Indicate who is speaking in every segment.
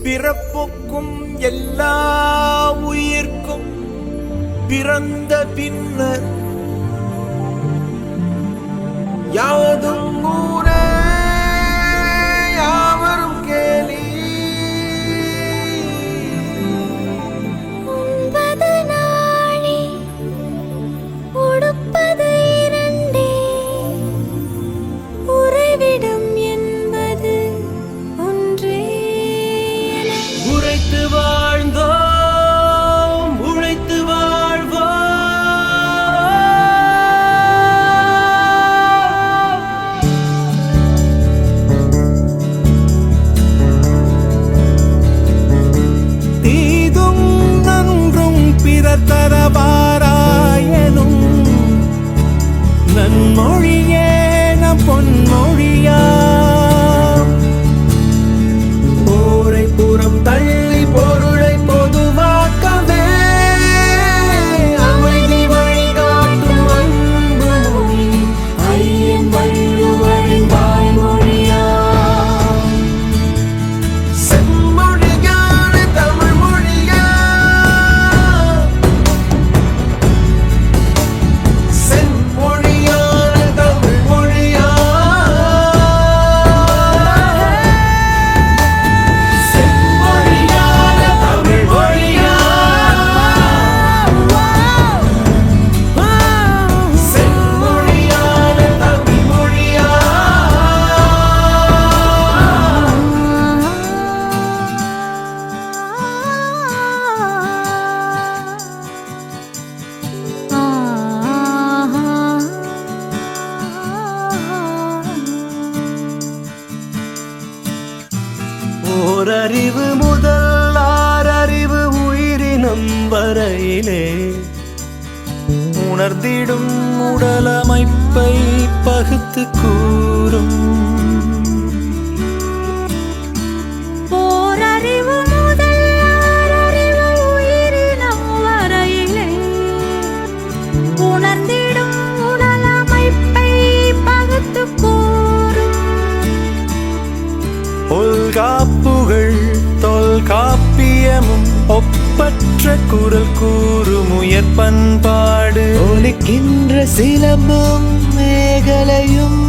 Speaker 1: பிறப்புக்கும் எல்லா உயிர்க்கும் பிறந்த பின்னர் யாவதும் ஊரே யாவரும் கேலி.
Speaker 2: உண்பது நாழி உடுப்பது இரண்டே, உறைவிடம் என்பது ஒன்றே.
Speaker 1: உரைத்து வாழ்ந்தோம் உழைத்து வாழ்வோம். தீதும் நன்றும் பிறர் தரவாராயனும் நன்மொழியே நம் பொன்மொழியா. போரை புறம் தள்ளி பொருளை பொதுவாக்கவே அமைதி வழிகாட்டும் அன்பு மொழி ஐயன் வள்ளுவரின் வாய்மொழியா. செம்மொழியான தமிழ் மொழியா, செம்மொழியான தமிழ் மொழியா, செம்மொழியான தமிழ் மொழியா, செம்மொழியான தமிழ் மொழியா. ஓரறிவு முதல் ஆறறிவு உயிரினம் வரையிலே உணர்ந்திடும் உடலமைப்பை பகுத்து கூறும்.
Speaker 2: ஓரறிவு முதல் ஆறறிவு உயிரினம் வரையிலே உணர்ந்திடும் உடலமைப்பை பகுத்துக் கூறும்.
Speaker 1: தொல்காப்புகள் தொல்காப்பியமும் ஒப்பற்ற குரல் கூறும் உயர் பண்பாடு. ஒலிக்கின்ற சிலம்பும் மேகலையும்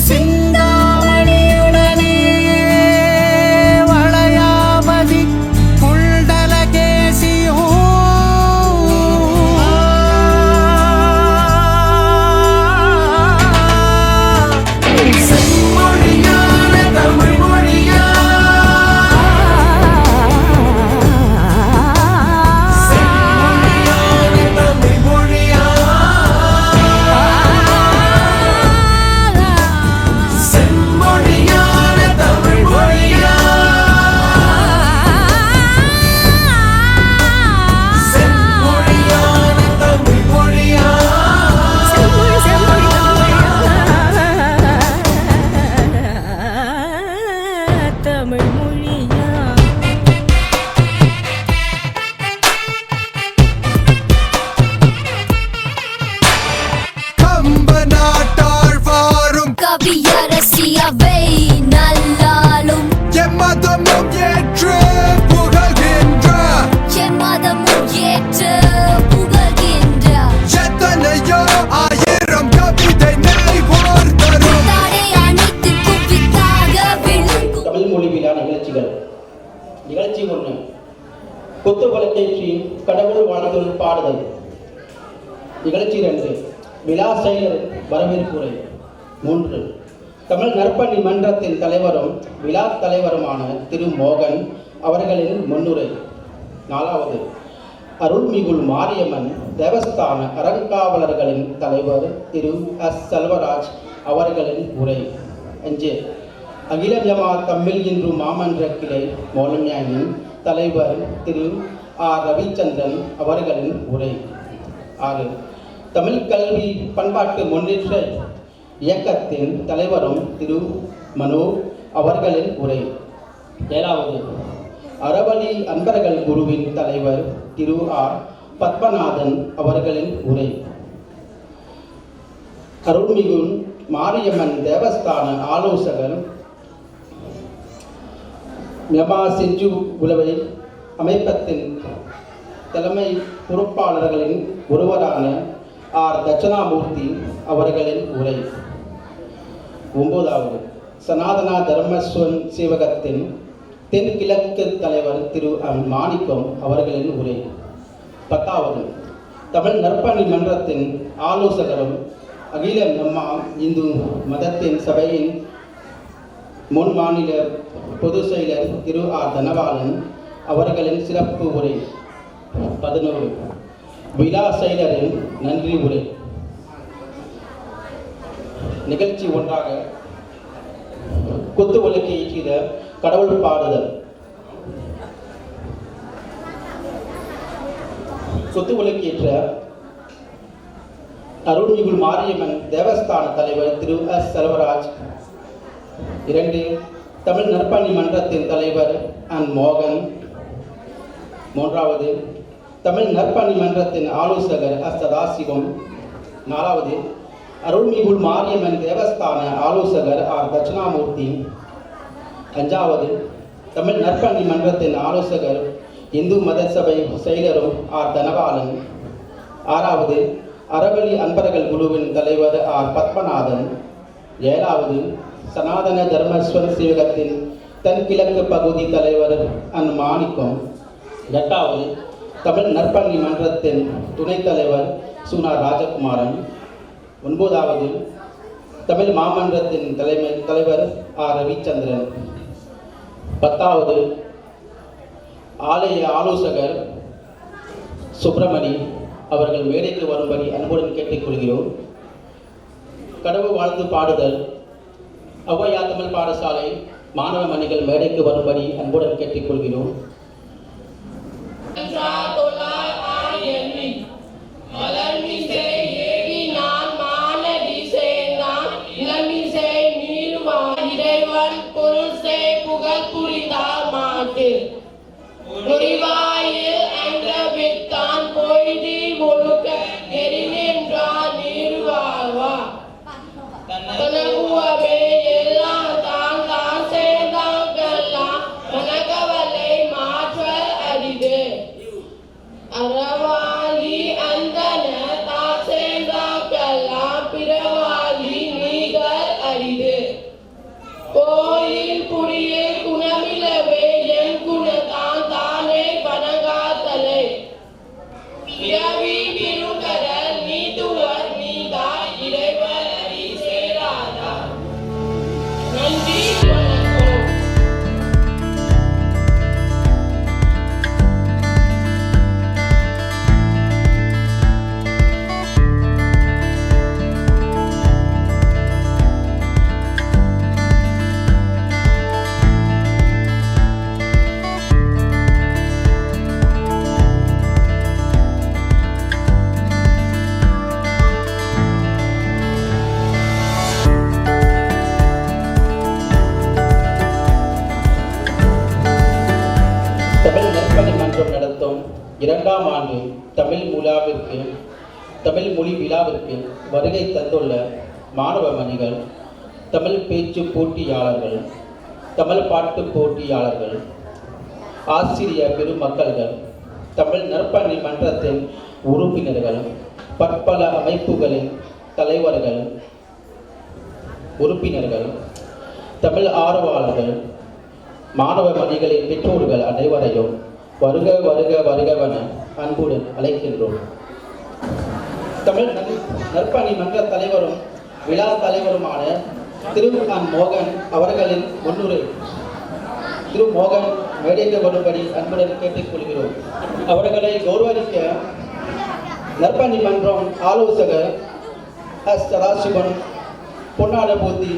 Speaker 1: சிந்தாமணியுடனே வளையாமதி புல்டலகேசியும் செம்மொழியான தமிழ் மொழியா, செம்மொழியான தமிழ் மொழியா, செம்மொழியான தமிழ் மொழியா, செம்மொழியான தமிழ் மொழியா.
Speaker 2: தமிழ் மொழியா.
Speaker 1: கம்ப நாட்டாள் வாரும்
Speaker 2: கவியரசியவை நல்லாலும்
Speaker 1: எம்மதமும் ஏற்று புகழ்கின்ற
Speaker 2: என் மதமும் ஏற்று புகழ்கின்ற
Speaker 1: எத்தனையோ ஆயிரம் கவிதை நெய்வோர் தரும்.
Speaker 2: தடை அனைத்து குவித்தாக விளங்கும்.
Speaker 3: தமிழ் மொழி விழா நிகழ்ச்சிகள். நிகழ்ச்சி 1, கொத்து வழக்கேற்றி கடவுள் வாழ்த்துள் பாடுதல். நிகழ்ச்சி 2, விழா செயலர் வரவேற்புரை. 3, தமிழ் நற்பணி மன்றத்தின் தலைவரும் விழா தலைவருமான திரு மோகன் அவர்களின் முன்னுரை. 4, அருள்மிகுள் மாரியம்மன் தேவஸ்தான அறங்காவலர்களின் தலைவர் திரு எஸ் செல்வராஜ் அவர்களின் உரை. 5, அகில ஜமாத் தமிழ் இன்று மாமன்ற கிளை மோலம்யானின் தலைவர் திரு ஆர் ரவிச்சந்திரன் அவர்களின் உரை. 6, தமிழ் கல்வி பண்பாட்டு முன்னேற்ற இயக்கத்தின் தலைவரும் திரு மனோ அவர்களின் உரை. 7, அறவழி அன்பர்கள் குருவின் தலைவர் திரு ஆர் பத்மநாதன் அவர்களின் உரை. அருள்மிகு மாரியம்மன் தேவஸ்தான ஆலோசகர் மெமா செஞ்சு உளவை அமைப்பத்தின் தலைமை பொறுப்பாளர்களின் ஒருவரான ஆர் தட்சணாமூர்த்தி அவர்களின் உரை. 9வது சனாதனா தர்மஸ்வன் சேவகத்தின் தென்கிழக்கு தலைவர் திரு மாணிக்கம் அவர்களின் உரை. 10வது தமிழ் நற்பணி மன்றத்தின் ஆலோசகரும் அகில நம்மா இந்து மதத்தின் சபையின் முன் மாநில பொதுச் செயலர் திரு ஆர் தனபாலன் அவர்களின் சிறப்பு உரை. 11 விழா செயலரின் நன்றி உரை. நிகழ்ச்சி ஒன்றாக குத்து விளக்கு ஏற்றிட கடவுள் பாடுதல். குத்து விளக்கு ஏற்ற அருள்மிகு மாரியம்மன் தேவஸ்தான தலைவர் திரு எஸ் செல்வராஜ். 2 தமிழ் நற்பணி மன்றத்தின் தலைவர் அன் மோகன். 3வது தமிழ் நற்பணி மன்றத்தின் ஆலோசகர் எஸ் சதாசிவம். 4வது அருள்மிகு மாரியம்மன் தேவஸ்தான ஆலோசகர் ஆர் தட்சணாமூர்த்தி. 5வது தமிழ் நற்பணி மன்றத்தின் ஆலோசகர் இந்து மத சபை செயலரும் ஆர் தனபாலன். 6வது அறவழி அன்பர்கள் குழுவின் தலைவர் ஆர் பத்மநாதன். 7வது சனாதன தர்மஸ்வர சேவகத்தின் தென்கிழக்கு பகுதி தலைவர் அன் மாணிக்கம். 8வது தமிழ் நற்பணி மன்றத்தின் துணைத் தலைவர் சுனா ராஜகுமாரன். 9வது தமிழ் மாமன்றத்தின் தலைவர் ஆர் ரவிச்சந்திரன். 10வது ஆலய ஆலோசகர் சுப்பிரமணி அவர்கள் மேடைக்கு வரும்படி அன்புடன் கேட்டுக்கொள்கிறோம். கடவுள் வாழ்த்து பாடுதல். ஔவையா தமிழ் பாடசாலை மாணவ மணிகள் மேடைக்கு வரும்படி அன்புடன் கேட்டுக்கொள்கிறோம். இரண்டாம் ஆண்டு தமிழ் மொழி விழாவிற்கு வருகை தந்துள்ள மாணவ மணிகள், தமிழ் பேச்சு போட்டியாளர்கள், தமிழ் பாட்டு போட்டியாளர்கள், ஆசிரிய பெருமக்கள்கள், தமிழ் நற்பணி மன்றத்தின் உறுப்பினர்கள், பற்பல அமைப்புகளின் தலைவர்கள், உறுப்பினர்கள், தமிழ் ஆர்வலர்கள், மாணவ மணிகளின் பெற்றோர்கள் அனைவரையும் வருக வருக வருகவென அன்புடன் அழைக்கின்றோம். தமிழ் நற்பணி மன்ற தலைவரும் விழா தலைவருமான திரு அன் மோகன் அவர்களின் முன்னுரை. திரு மோகன் மேடைக்கு வரும்படி அன்புடன் கேட்டுக்கொள்கிறோம். அவர்களை கௌரவிக்க நற்பணி மன்றம் ஆலோசகர் எஸ் சதாசிவன் பொன்னாடபூர்த்தி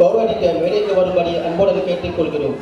Speaker 3: கௌரவிக்க மேடைக்கு வரும்படி அன்புடன் கேட்டுக்கொள்கிறோம்.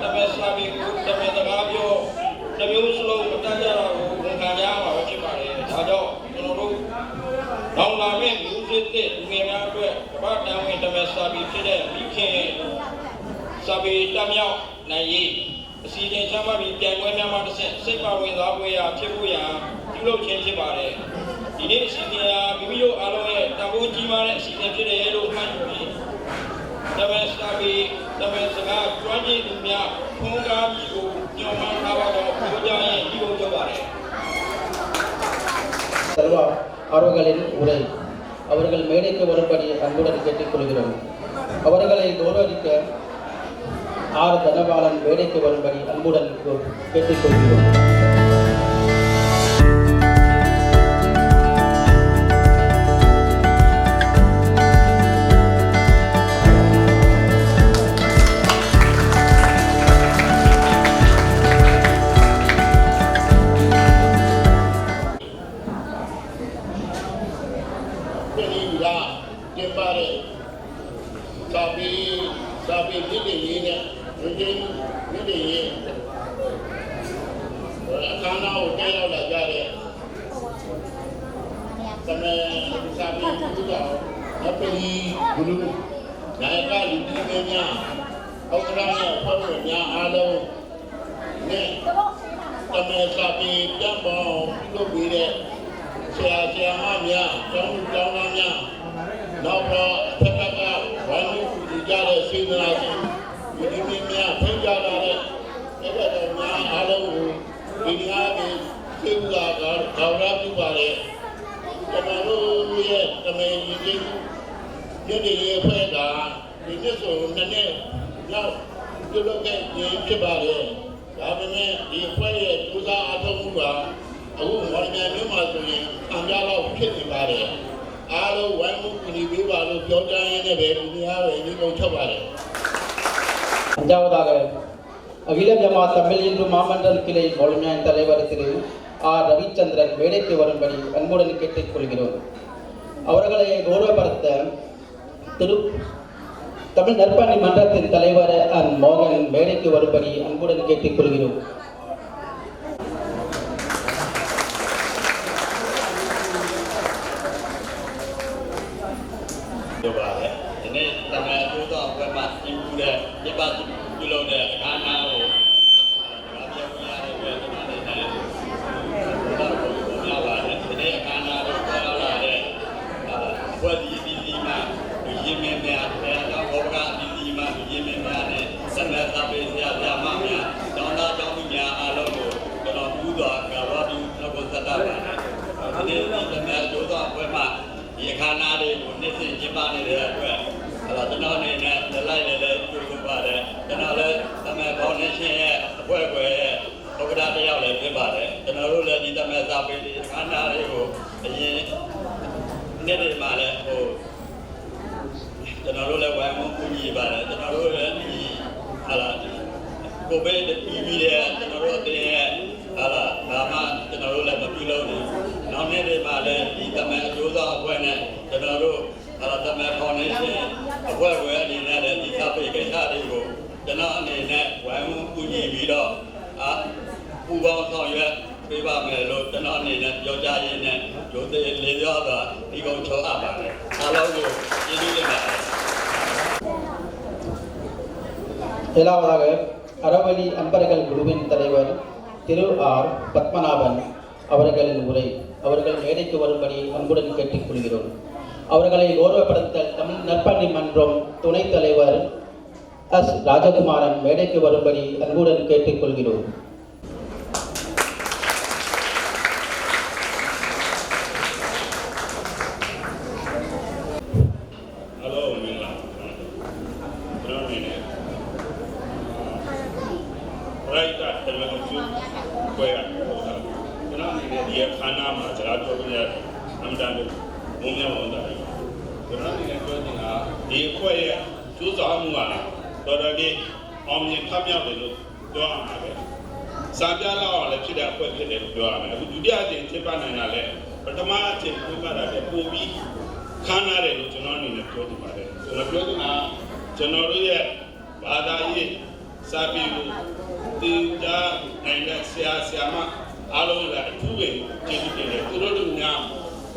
Speaker 4: Tapi တဲ့ငွေများအတွက်ကမ္ဘာ့တောင်ဝင်တမစာပေဖြစ်တဲ့မိခင်စာပေတမြောက်နိုင်ရေးအစီအစဉ်ချမှတ်ပြီးပြိုင်ပွဲများမှာတစ်ဆင့်စိတ်ပါဝင်စားပွဲရာဖြစ်ဖို့ရန်ပြုလုပ်ခြင်းဖြစ်ပါတယ်ဒီနေ့အစီအစဉ်ဟာမိမိတို့အားလုံးရဲ့တန်ဖိုးကြီးမားတဲ့အစီအစဉ်ဖြစ်တယ်လို့မှတ်ယူပြီးတမစာပေတမစကားကျွမ်းကျင်သူများဖုံးကားပြီးကိုညွှန်မှန်းထားပါတော့ပြောကြရင်ဒီလိုပြောပါတယ်
Speaker 3: செல்வா அவர்களின் உரை அவர்கள் மேடைக்கு வரும்படி அன்புடன் கேட்டுக்கொள்கிறோம் அவர்களை கௌரவிக்க ஆர் தனபாலன் மேடைக்கு வரும்படி அன்புடன் கேட்டுக்கொள்கிறோம்
Speaker 5: Sabi ini ni, mungkin ini karena hotel ada jadi. Kami sabi itu dah, apa ni dulu, mereka di dunia, orangnya, orangnya ada, ni kami sabi jambu itu bila siapa macamnya, jauh-jauhnya, nampak terkadang wanita jare sinasi ini mia penjara ada mia ada dunia ni sehingga kawra tu bare kemaru ye kami ini jadi ye pada ini so nene now dulu ke ye kebare kami ni ye pada tuza atau muda aku mana ni masuk ni anjala ukit bare Alo wangu kuni biwa lo jodoh ini berdunia ini kau coba deh.
Speaker 3: அஞ்சாவதாக அகில ஜமாத் தமிழ் இந்து மாமண்டல் கிளை முதன்மையான தலைவர் திரு R Ravichandran மேடைக்கு வரும்படி அன்புடன் கேட்டுக்கொள்கிறோம் அவர்களை கௌரவப்படுத்த திரு தமிழ் நற்பணி மன்றத்தின் தலைவர் அன் மோகன் மேடைக்கு வரும்படி அன்புடன் கேட்டுக்கொள்கிறோம்
Speaker 4: ini tanah itu tu apa masih muda, dia pasti dulu dah karena kami punya ada tanah ni, punya apa? Ini karena ada ada buat di lima, di mana ada orang di lima, di mana ni, sampai sampai siapa mana, jangan jangannya alam kalau muda kalau tu nak sedap. Ini tanah itu tu apa mas? Ia karena ada ni sejumlah ni dia tu. Kalau tanah ni nak jalan ni cukup pada. Tanah le tanah foundation buat orang dia yang lebih pada. Tanah lu le di tanah sapi di karena itu ini ni mana oh tanah lu le buat mempunyai pada. Tanah lu le ni ala kobe de pibi dia tanah lu dia ala nama tanah lu le berpilau ni. Namanya ni mana di tanah jodoh apa ni tanah lu kalau tanah foundation apa ni ada di sapi kita itu tanah ni buat mempunyai bila ubah saya bebas melu tanah ni jodoh ini jodoh lejar dah ikut coba apa kalau tu ini dia.
Speaker 3: ஏழாவதாக அறவழி அன்பர்கள் குழுவின் தலைவர் திரு R Padmanabhan அவர்களின் உரை அவர்கள் மேடைக்கு வரும்படி அன்புடன் கேட்டுக்கொள்கிறோம் அவர்களை கௌரவப்படுத்த தமிழ் நற்பணி மன்றம் துணைத் தலைவர் எஸ் ராஜகுமாரன் மேடைக்கு வரும்படி அன்புடன் கேட்டுக்கொள்கிறோம்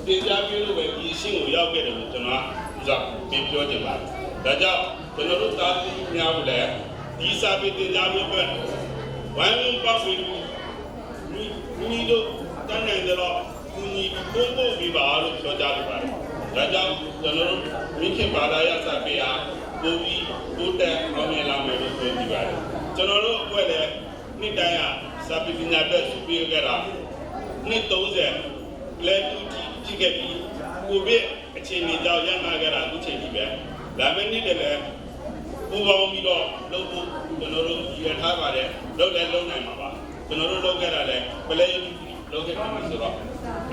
Speaker 5: တင်ကြပြလို့ပဲဒီအဆင့်ကိုရောက်ခဲ့တယ်လို့ကျွန်တော်ကပြန်ပြောချင်ပါတယ်ဒါကြောင့်ကျွန်တော်တို့တာသူများကိုလည်းဒီစာပေတင်ကြပြအတွက်ဝိုင်းဝန်းပတ်ပြီးမိတို့တန်းနိုင်တော့ကူညီပို့ဖို့ပြီးပါလို့ပြောကြလိုပါတယ်ဒါကြောင့်ကျွန်တော်တို့မိခင်ဘာသာရေးစာပေဟာပို့ပြီးပို့တဲ့အောင်မြင်လာမယ်လို့ပြောကြပါတယ်ကျွန်တော်တို့အဖွဲ့လည်းနှစ်တိုင်းစာပေပညာအတွက်စုပြီးခဲ့တာနှစ်30လဲတူကြည့်ခဲ့ပြီးကိုဗစ်အခြေအနေကြောင့်ရန်နာခဲ့တာအခုချိန်ကြီးပဲဒါပေမဲ့နေ့တည်းလည်းပူပေါင်းပြီးတော့လုပ်ဖို့ကျွန်တော်တို့ရည်ထားပါတယ်လုပ်လည်းလုပ်နိုင်မှာပါကျွန်တော်တို့လုပ်ခဲ့တာလည်းပလဲလုပ်ခဲ့တယ်ဆိုတော့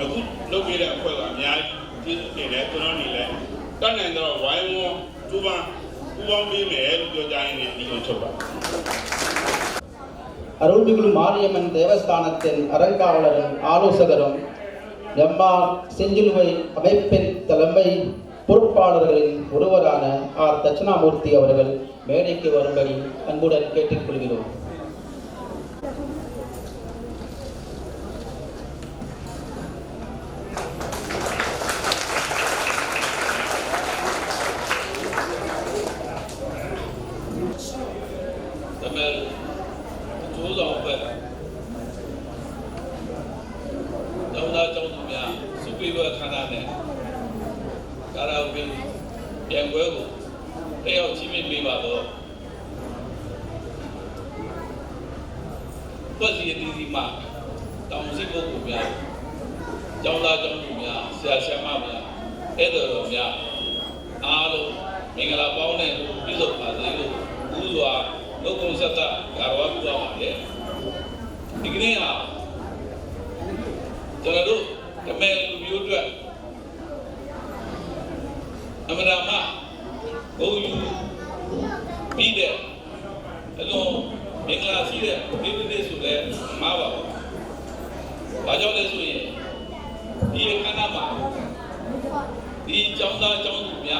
Speaker 5: အခုလုပ်ခဲ့တဲ့အဖွဲ့ကအများကြီးကျေးဇူးတင်တယ်ကျွန်တော်နေလည်းတတ်နိုင်တော့ဝိုင်းဝန်းပူပေါင်းပေးမယ်လို့ပြောကြရင်ဒီလိုချုပ်ပါ
Speaker 3: அருள்மிகு மாரியம்மன் தேவஸ்தானத்தின் அறங்காவலரும் ஆலோசகரும் எம்மா செஞ்சிலுவை அமைப்பின் தலைமை பொறுப்பாளர்களின் ஒருவரான ஆர் தட்சிணாமூர்த்தி அவர்கள் மேடைக்கு வரும்படி அன்புடன் கேட்டுக்கொள்கிறோம்.
Speaker 6: But the Dima, Town Zico, Jonda Jonumia, Siashamamia, Edoromia, Alo, Mingala Bone, Bizo Pazilu, Udua, Nokonsata, Karawakua, Ignea, Jonadu, the man who you drag. Amarama, oh, you be there alone. Mingla see there, maybe this will let Mava. Bajoles we the Kanama, the Jonda Jonumia,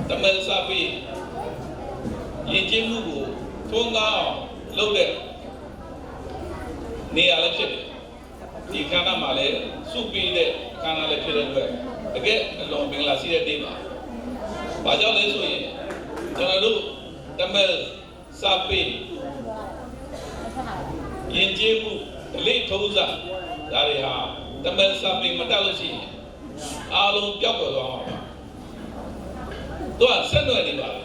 Speaker 6: the Melsapi, Yijimu, Tonga, loaded near Lecture, the Kanamale, Supi, the Kana Lecture, again along Mingla see the Dima. Bajoles we, Jonadu, the Mel. Sapi Yinjimu, the late Toza, Dariha, the Mel Sapi Matalosi, Alum Joko. Don't send anybody.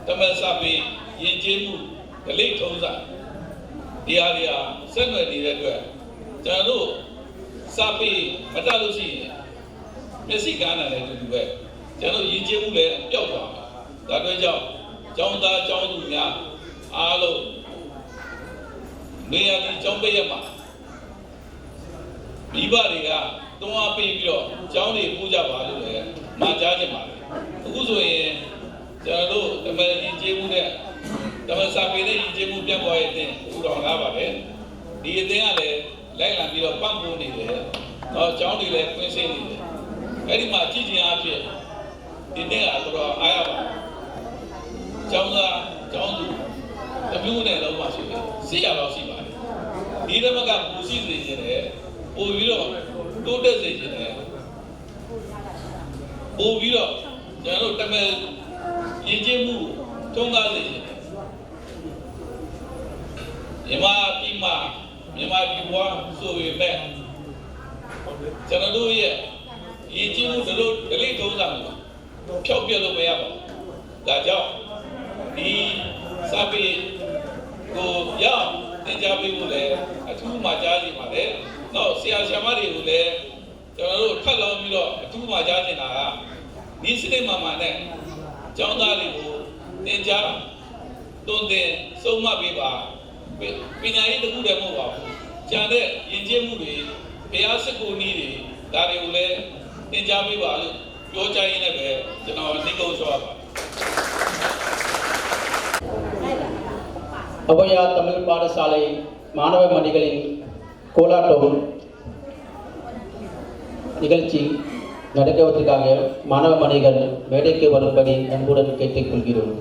Speaker 6: The Mel Sapi Yinjimu, the late Toza, the area, send anybody. Janu Sapi Matalosi, Messicana, let you wear. Janu Yinjimu, Joko, that way job. Jonda Jonumia, Alo, Nia Jombeyama, Bibaria, Doma Pibio, Johnny Puja Balu, Majajama, Uzo, Jalo, the Melody Jemude, the Masapine Jemu Boy, Udon Lava, the Ideale, Layla Bilo Pampuni, or Johnny Le Quincy, Eddie Martini Archie, the Nea Ayaba. Jonda, the moon and the wash. See about Siba. Either Maga Pussy in there, or Viro, go to the in there. O Viro, Jano Tamil, Yijemu, Tonga in there. Yama Pima, Yama Piwa, so we met. Janadu here, Yijemu, the late Ozam, Chopia the Mayaba, that job. The Sapi go young, the Jabi will a 2 Majaji Made. No, Sia Shamari will there. Talo Milo, a 2 Majajina. This is Mamma, John Dali, Ninja, don't they, so Mabiba, Pinai the good move. Jane, Injemudi, Piasaku Nidi, Dari Ninja Biba, Yoja in a bed, the Nico Shop.
Speaker 3: Abhaya Tamil பாடசாலை மாணவ மணிகளின் கோலாட்டம் நிகழ்ச்சி நடக்குவதற்காக மாணவ மணிகள் மேடைக்கு வரும்படி அன்புடன் கேட்டுக்கொள்கிறோம்.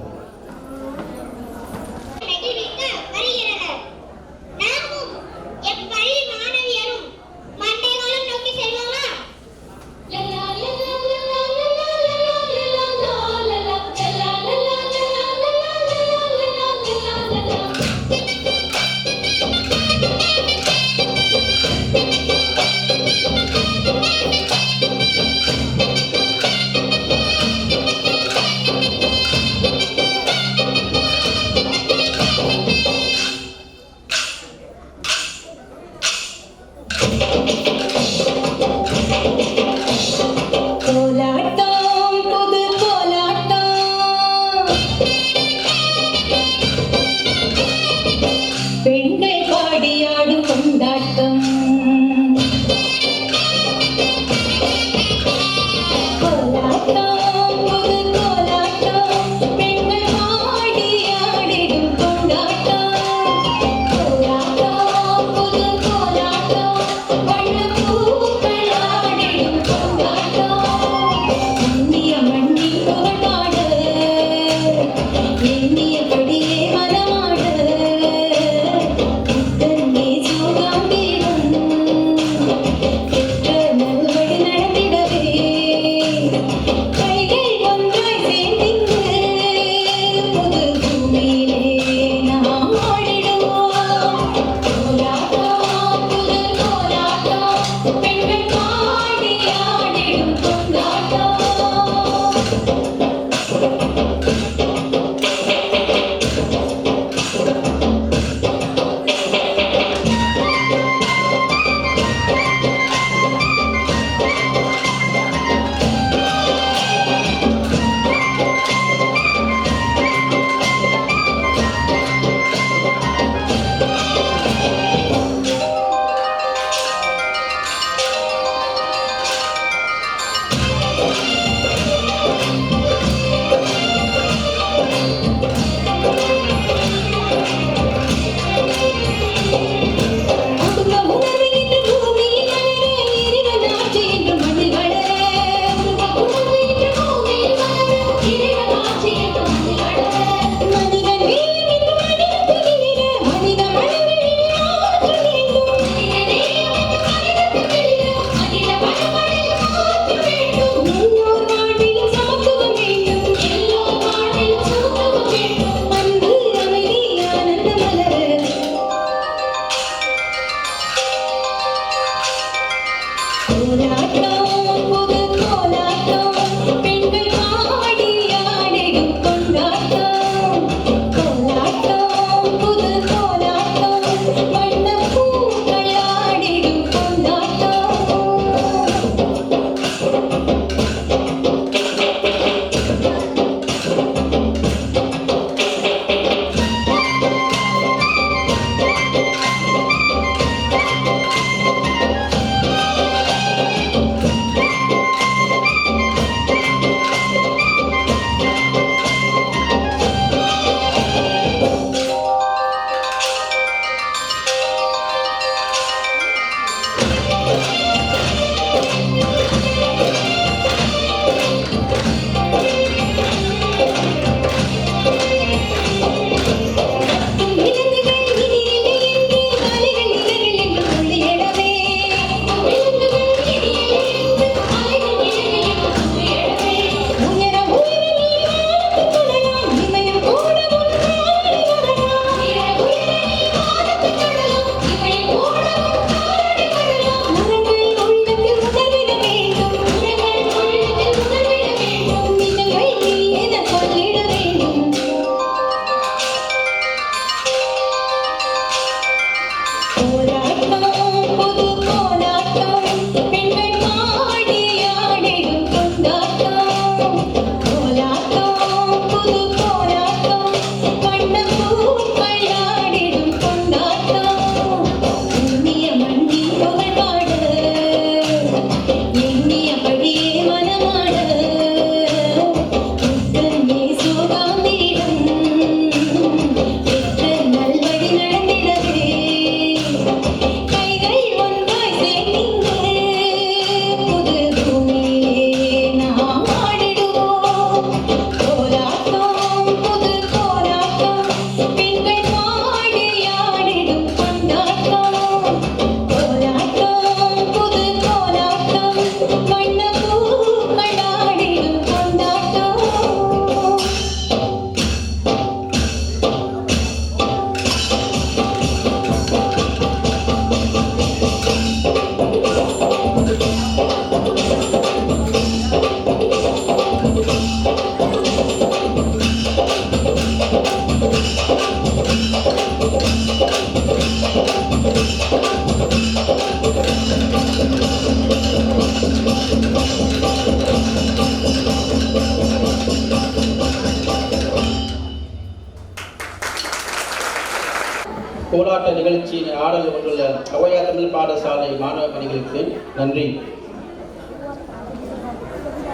Speaker 3: கோலாட்ட நிகழ்ச்சியின் ஆடல் கொண்டுள்ள ஔவையார் தமிழ் பாடசாலை மாணவ மணிகளுக்கு நன்றி.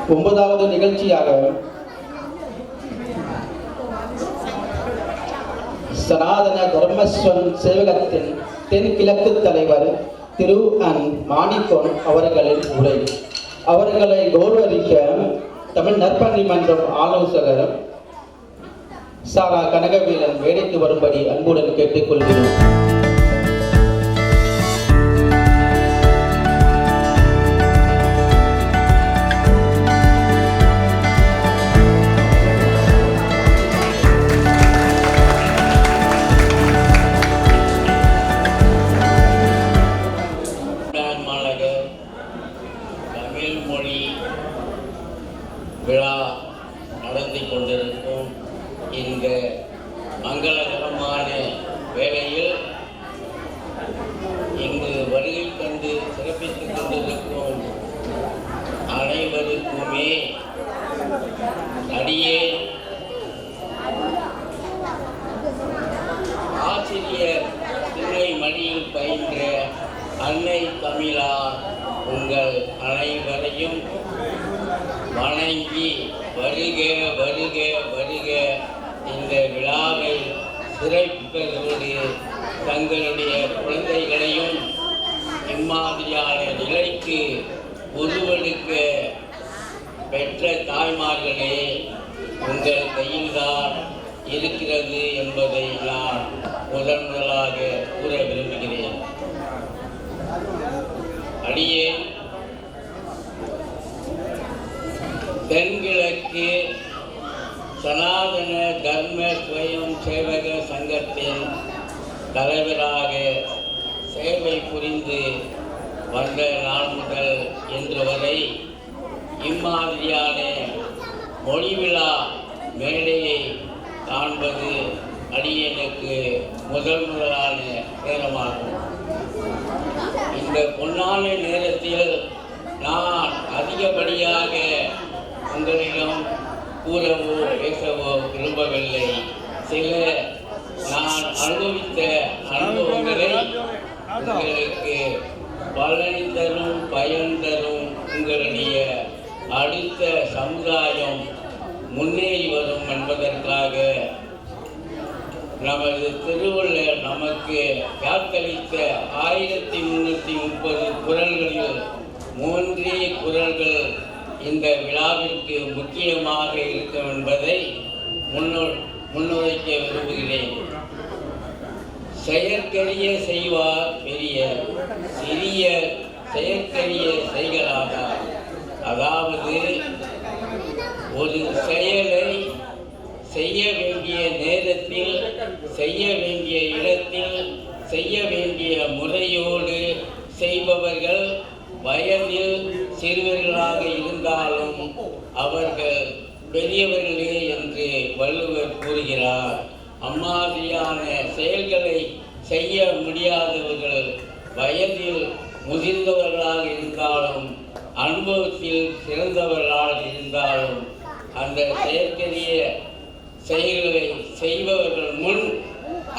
Speaker 3: 9வது நிகழ்ச்சியாக சனாதன தர்மஸ்வன் சேவகத்தின் தென்கிழக்கு தலைவர் திரு அன் மாணிக்கோன் அவர்களின் உரை. அவர்களை கௌரவிக்க தமிழ் நற்பணி மன்றம் ஆலோசகர் சாரா கனகவீரன் வேலைக்கு வரும்படி அன்புடன் கேட்டுக்கொள்கிறோம்.
Speaker 5: தமிழ் மொழி விழா நடத்தி கொண்டிருக்கும் இந்த மங்களகரமான வேளையில் இங்கு வருகை கண்டு சிறப்பித்துக் கொண்டிருக்கும் அனைவருக்குமே அடியே ஆசிரியர் திணை மடியில் பயின்ற அன்னை தமிழா உங்கள் அனைவரையும் வணங்கி வருக வருக வருக இந்த விழாவை சிறப்பிப்பதோடு தங்களுடைய குழந்தைகளையும் இம்மாதிரியான நிலைக்கு உருவெடுக்க பெற்ற தாய்மார்களே உங்கள் கையில்தான் இருக்கிறது என்பதை நான் முதலாக கூற விரும்புகிறேன். அடியே தென்கிழக்கு சனாதன தர்ம ஸ்வயம் சேவக சங்கத்தின் தலைவராக சேவை புரிந்து வந்த நாள் முதல் இன்று வரை இம்மாதிரியான மொழி விழா மேடையை காண்பது அடியனுக்கு முதலான நேரமாகும். இந்த பொன்னான நேரத்தில் நான் அதிகப்படியாக உங்களிடம் கூறவோ பேசவோ விரும்பவில்லை. சில நான் அனுபவித்த அனுபவங்களை உங்களுக்கு பலன் தரும் பயன் தரும் உங்களுடைய அடுத்த சமுதாயம் முன்னேறி வரும் என்பதற்காக நமது திருவள்ளுவர் நமக்கு வாக்களித்த 1330 குறள்களில் 3 குறள்கள் இந்த விழாவிற்கு முக்கியமாக இருக்கும் என்பதை முன்னுரைக்க விரும்புகிறேன். செயற்கரிய செய்வார் பெரிய, சிறிய செயற்கரிய செய்களாதார். அதாவது ஒரு செயலை செய்ய வேண்டிய நேரத்தில், செய்ய வேண்டிய இடத்தில், செய்ய வேண்டிய முறையோடு செய்பவர்கள் வயதில் சிறுவர்களாக இருந்தாலும் அவர்கள் பெரியவர்களே என்று வள்ளுவர் கூறுகிறார். அம்மாதிரியான செயல்களை செய்ய முடியாதவர்கள் வயதில் முதிர்ந்தவர்களாக இருந்தாலும் அனுபவத்தில் சிறந்தவர்களாக இருந்தாலும் அந்த செயற்கரிய செயல்களை செய்பவர்கள் முன்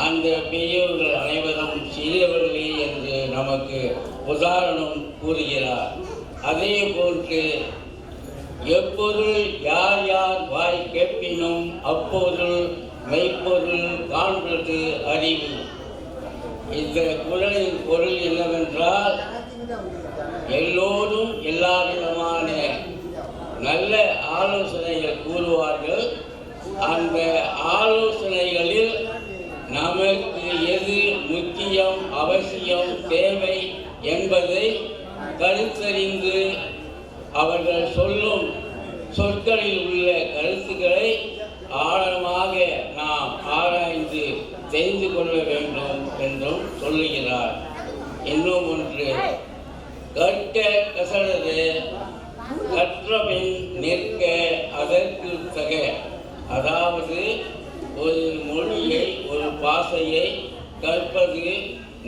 Speaker 5: அந்த பெரியவர்கள் அனைவரும் சிறியவர்களே என்று நமக்கு உதாரணம் கூறுகிறார். அதே போன்று எப்பொருள் யார் யார் வாய் கேட்பினும் அப்பொருள் மெய்ப்பொருள் காண்பது அறிவு. இந்த குறளின் பொருள் என்னவென்றால், எல்லோரும் எல்லா விதமான நல்ல ஆலோசனைகள் கூறுவார்கள். அந்த ஆலோசனைகளில் நமக்கு எது முக்கியம், அவசியம், தேவை என்பதை கருத்தறிந்து அவர்கள் சொல்லும் சொற்களில் உள்ள கருத்துக்களை ஆழமாக நாம் ஆராய்ந்து தெரிந்து கொள்ள வேண்டும் என்றும் சொல்லுகிறார். இன்னும் ஒன்று, கற்க கசடது கற்றபின் நிற்க அதற்கு தக. அதாவது ஒரு மொழியை, ஒரு பாஷையை கற்பது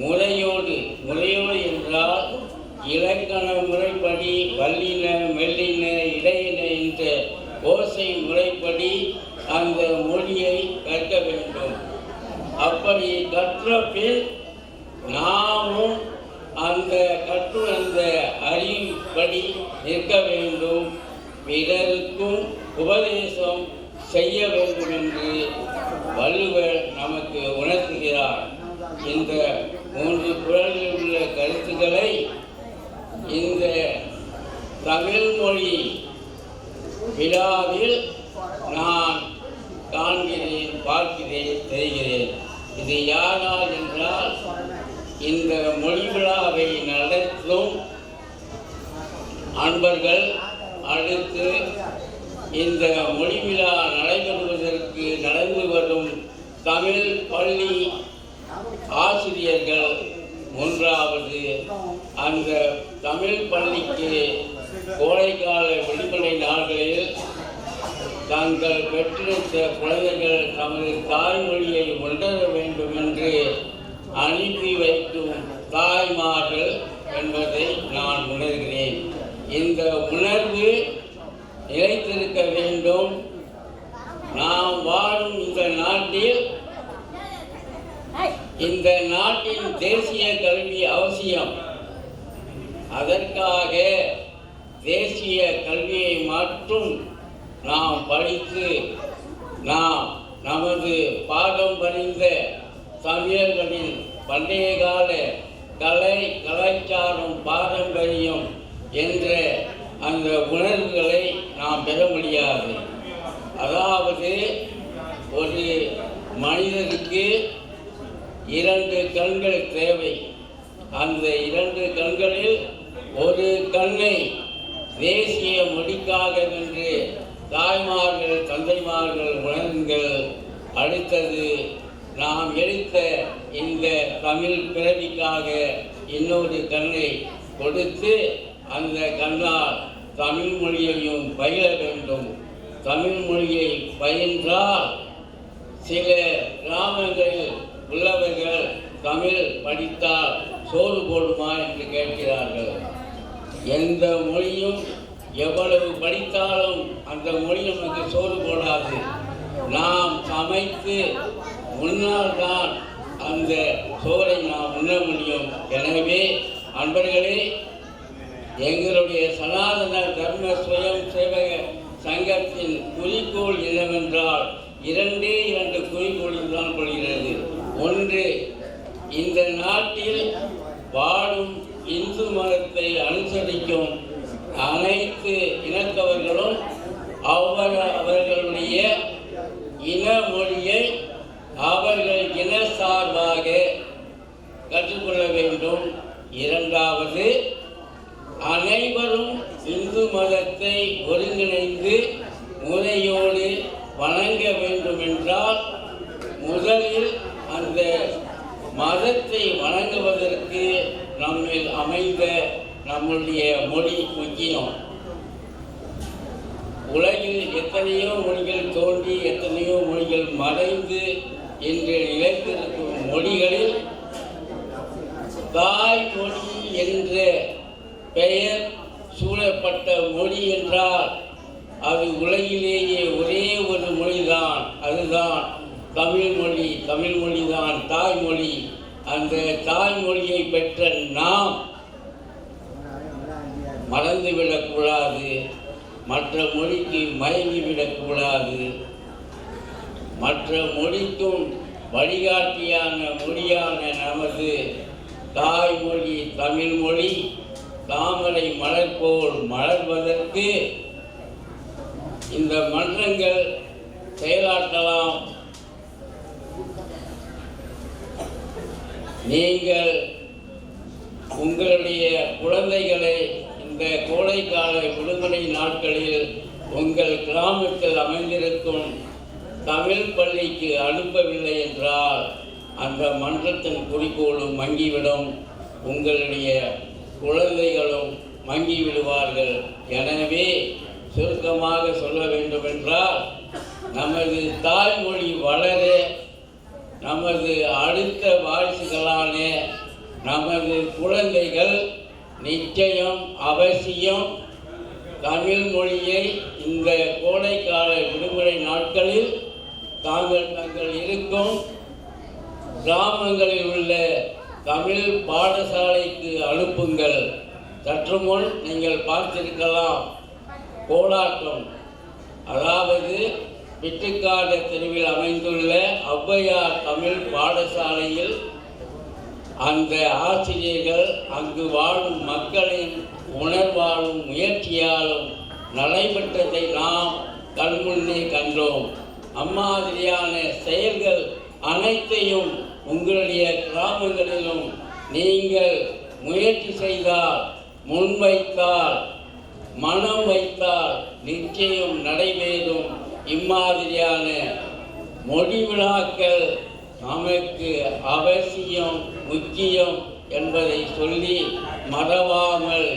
Speaker 7: முறையோடு என்றால் இலக்கண முறைப்படி வல்லின மெல்லின இடையின என்ற ஓசை முறைப்படி அந்த மொழியை கற்க வேண்டும். அப்படி கற்ற பின் நாமும் அந்த கற்றுணர்ந்த அறிவுப்படி நிற்க வேண்டும். பிறருக்கும் உபதேசம் செய்ய வேண்டும் என்று வள்ளுவர் நமக்கு உணர்த்துகிறார். இந்த 3 குறளில் உள்ள கருத்துக்களை இந்த தமிழ் மொழி விழாவில் நான் காண்கிறேன், பார்க்கிறேன், தெரிகிறேன். இது யாரால் என்றால் இந்த மொழி விழாவை நடத்தும் அன்பர்கள், அடுத்து இந்த மொழி விழா நடைபெறுவதற்கு நடந்து வரும் தமிழ் பள்ளி ஆசிரியர்கள், மூன்றாவது அந்த தமிழ் பள்ளிக்கு கோடைக்கால விடுமுறை நாட்களில் தாங்கள் பெற்றெடுத்த குழந்தைகள் தமது தாய்மொழியை உணர வேண்டும் என்று அனுப்பி வைக்கும் தாய்மார்கள் என்பதை நான் உணர்கிறேன். இந்த உணர்வு நிலைத்திருக்க வேண்டும். நாம் வாழும் இந்த நாட்டில் இந்த நாட்டின் தேசிய கல்வி அவசியம். அதற்காக தேசிய கல்வியை மட்டும் நாம் படித்து நாம் நமது பாகம் பறிந்த தமிழர்களின் பண்டைய கால கலாச்சாரம் பாரம்பரியம் என்ற அந்த உணர்வுகளை நாம் பெற முடியாது. அதாவது ஒரு மனிதனுக்கு 2 கண்கள் தேவை. அந்த 2 கண்களில் ஒரு கண்ணை தேசிய மொழிக்காக என்று தாய்மார்கள், தந்தைமார்கள் உணருங்கள். அடுத்தது நாம் எடுத்த இந்த தமிழ் பிறவிக்காக இன்னொரு கண்ணை கொடுத்து அந்த கண்ணால் தமிழ் மொழியையும் பயில வேண்டும். தமிழ் மொழியை பயின்றால் சில கிராமங்களில் உள்ளவர்கள் தமிழ் படித்தால் சோறு போடுமா என்று கேட்கிறார்கள். எந்த மொழியும் எவ்வளவு படித்தாலும் அந்த மொழி நமக்கு சோறு போடாது. நாம் சமைத்து உண்ணால்தான் அந்த சோறை நாம் உண்ண முடியும். எனவே அன்பர்களே, எங்களுடைய சனாதன தர்ம சுயம் சேவக சங்கத்தின் குறிக்கோள் என்னவென்றால் 2 குறிக்கோளில் தான் கொள்கிறது. ஒன்று, இந்த நாட்டில் வாழும் இந்து மதத்தை அனுசரிக்கும் அனைத்து இனத்தவர்களும் அவர்களுடைய இன மொழியை அவர்கள் இன சார்பாக கற்றுக்கொள்ள வேண்டும். 2வது, அனைவரும் இந்து மதத்தை ஒருங்கிணைந்து முறையோடு வணங்க வேண்டும் என்றால் முதலில் அந்த மதத்தை வணங்குவதற்கு நம்மில் அமைந்த நம்முடைய மொழி முக்கியம். உலகில் எத்தனையோ மொழிகள் தோன்றி எத்தனையோ மொழிகள் மறைந்து இன்று நிலைத்திருக்கும் மொழிகளில் தாய்மொழி என்ற பெயர் சூழப்பட்ட மொழி என்றால் அது உலகிலேயே ஒரே ஒரு மொழிதான், அதுதான் தமிழ் மொழி. தமிழ் மொழிதான் தாய்மொழி. அந்த தாய்மொழியை பெற்ற நாம் மறந்துவிடக்கூடாது, மற்ற மொழிக்கு மயங்கிவிடக்கூடாது. மற்ற மொழிக்கும் வழிகாட்டியான மொழியான நமது தாய்மொழி தமிழ் மொழி தாமரை மலர் போல் மலர்வதற்கு இந்த மன்றங்கள் செயலாற்றலாம். நீங்கள் உங்களுடைய குழந்தைகளை இந்த கோடைக்கால விடுமுறை நாட்களில் உங்கள் கிராமத்தில் அமைந்திருக்கும் தமிழ் பள்ளிக்கு அனுப்பவில்லை என்றால் அந்த மன்றத்தின் குறிக்கோளும் மங்கிவிடும், உங்களுடைய குழந்தைகளும் மங்கிவிடுவார்கள். எனவே சுருக்கமாக சொல்ல வேண்டுமென்றால் நமது தாய்மொழி வளர நமது அடுத்த வாரிசுகளான நமது குழந்தைகள் நிச்சயம் அவசியம் தமிழ் மொழியை இந்த கோடைக்கால விடுமுறை நாட்களில் தங்கள் இருக்கும் கிராமங்களில் உள்ள தமிழ் பாடசாலைக்கு அனுப்புங்கள். சற்று முன் நீங்கள் பார்த்திருக்கலாம் கோலாட்டம், அதாவது பிட்டுக்காடு தெருவில் அமைந்துள்ள ஔவையார் தமிழ் பாடசாலையில் அந்த ஆசிரியர்கள் அங்கு வாழும் மக்களின் உணர்வாலும் முயற்சியாலும் நடைபெற்றதை நாம் கண்முன்னே கண்டோம். அம்மாதிரியான செயல்கள் அனைத்தையும் உங்களுடைய கிராமங்களிலும் நீங்கள் முயற்சி செய்தால், முன்வைத்தால், மனம் வைத்தால் நிச்சயம் நடைபெறும். இம்மாதிரியான மொழி விழாக்கள் நமக்கு அவசியம், முக்கியம் என்பதை சொல்லி மறவாமல்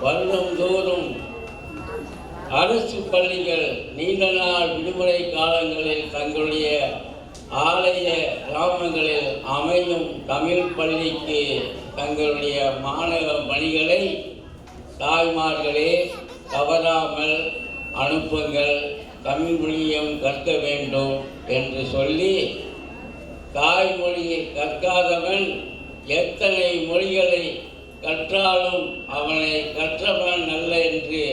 Speaker 7: வருடந்தோறும் அரசு பள்ளிகள் நீண்ட நாள் விடுமுறை காலங்களில் தங்களுடைய ஆலய கிராமங்களில் அமையும் தமிழ் பள்ளிக்கு தங்களுடைய மாணவ மணிகளை தாய்மார்களே தவறாமல் அனுப்புங்கள். தமிழ் மொழியும் கற்க வேண்டும் என்று சொல்லி, தாய்மொழியை கற்காதவன் எத்தனை மொழிகளை கற்றாலும் அவனை கற்றவன் அல்ல என்று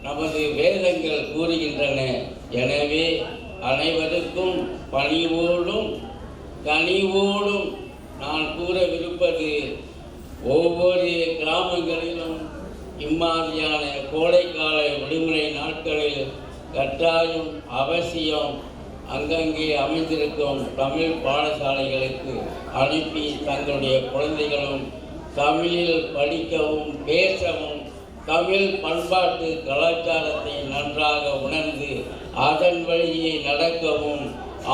Speaker 7: நமது வேதங்கள் கூறுகின்றன. எனவே அனைவருக்கும் பணிவோடும் கனிவோடும் நான் கூறவிருப்பது, ஒவ்வொரு கிராமங்களிலும் இம்மாதிரியான கோடைக்கால விடுமுறை நாட்களில் கட்டாயம் அவசியம் அங்கங்கே அமைந்திருக்கும் தமிழ் பாடசாலைகளுக்கு அனுப்பி தங்களுடைய குழந்தைகளும் தமிழில் படிக்கவும் பேசவும், தமிழ் பண்பாட்டு கலாச்சாரத்தை நன்றாக உணர்ந்து அதன் வழியே நடக்கவும்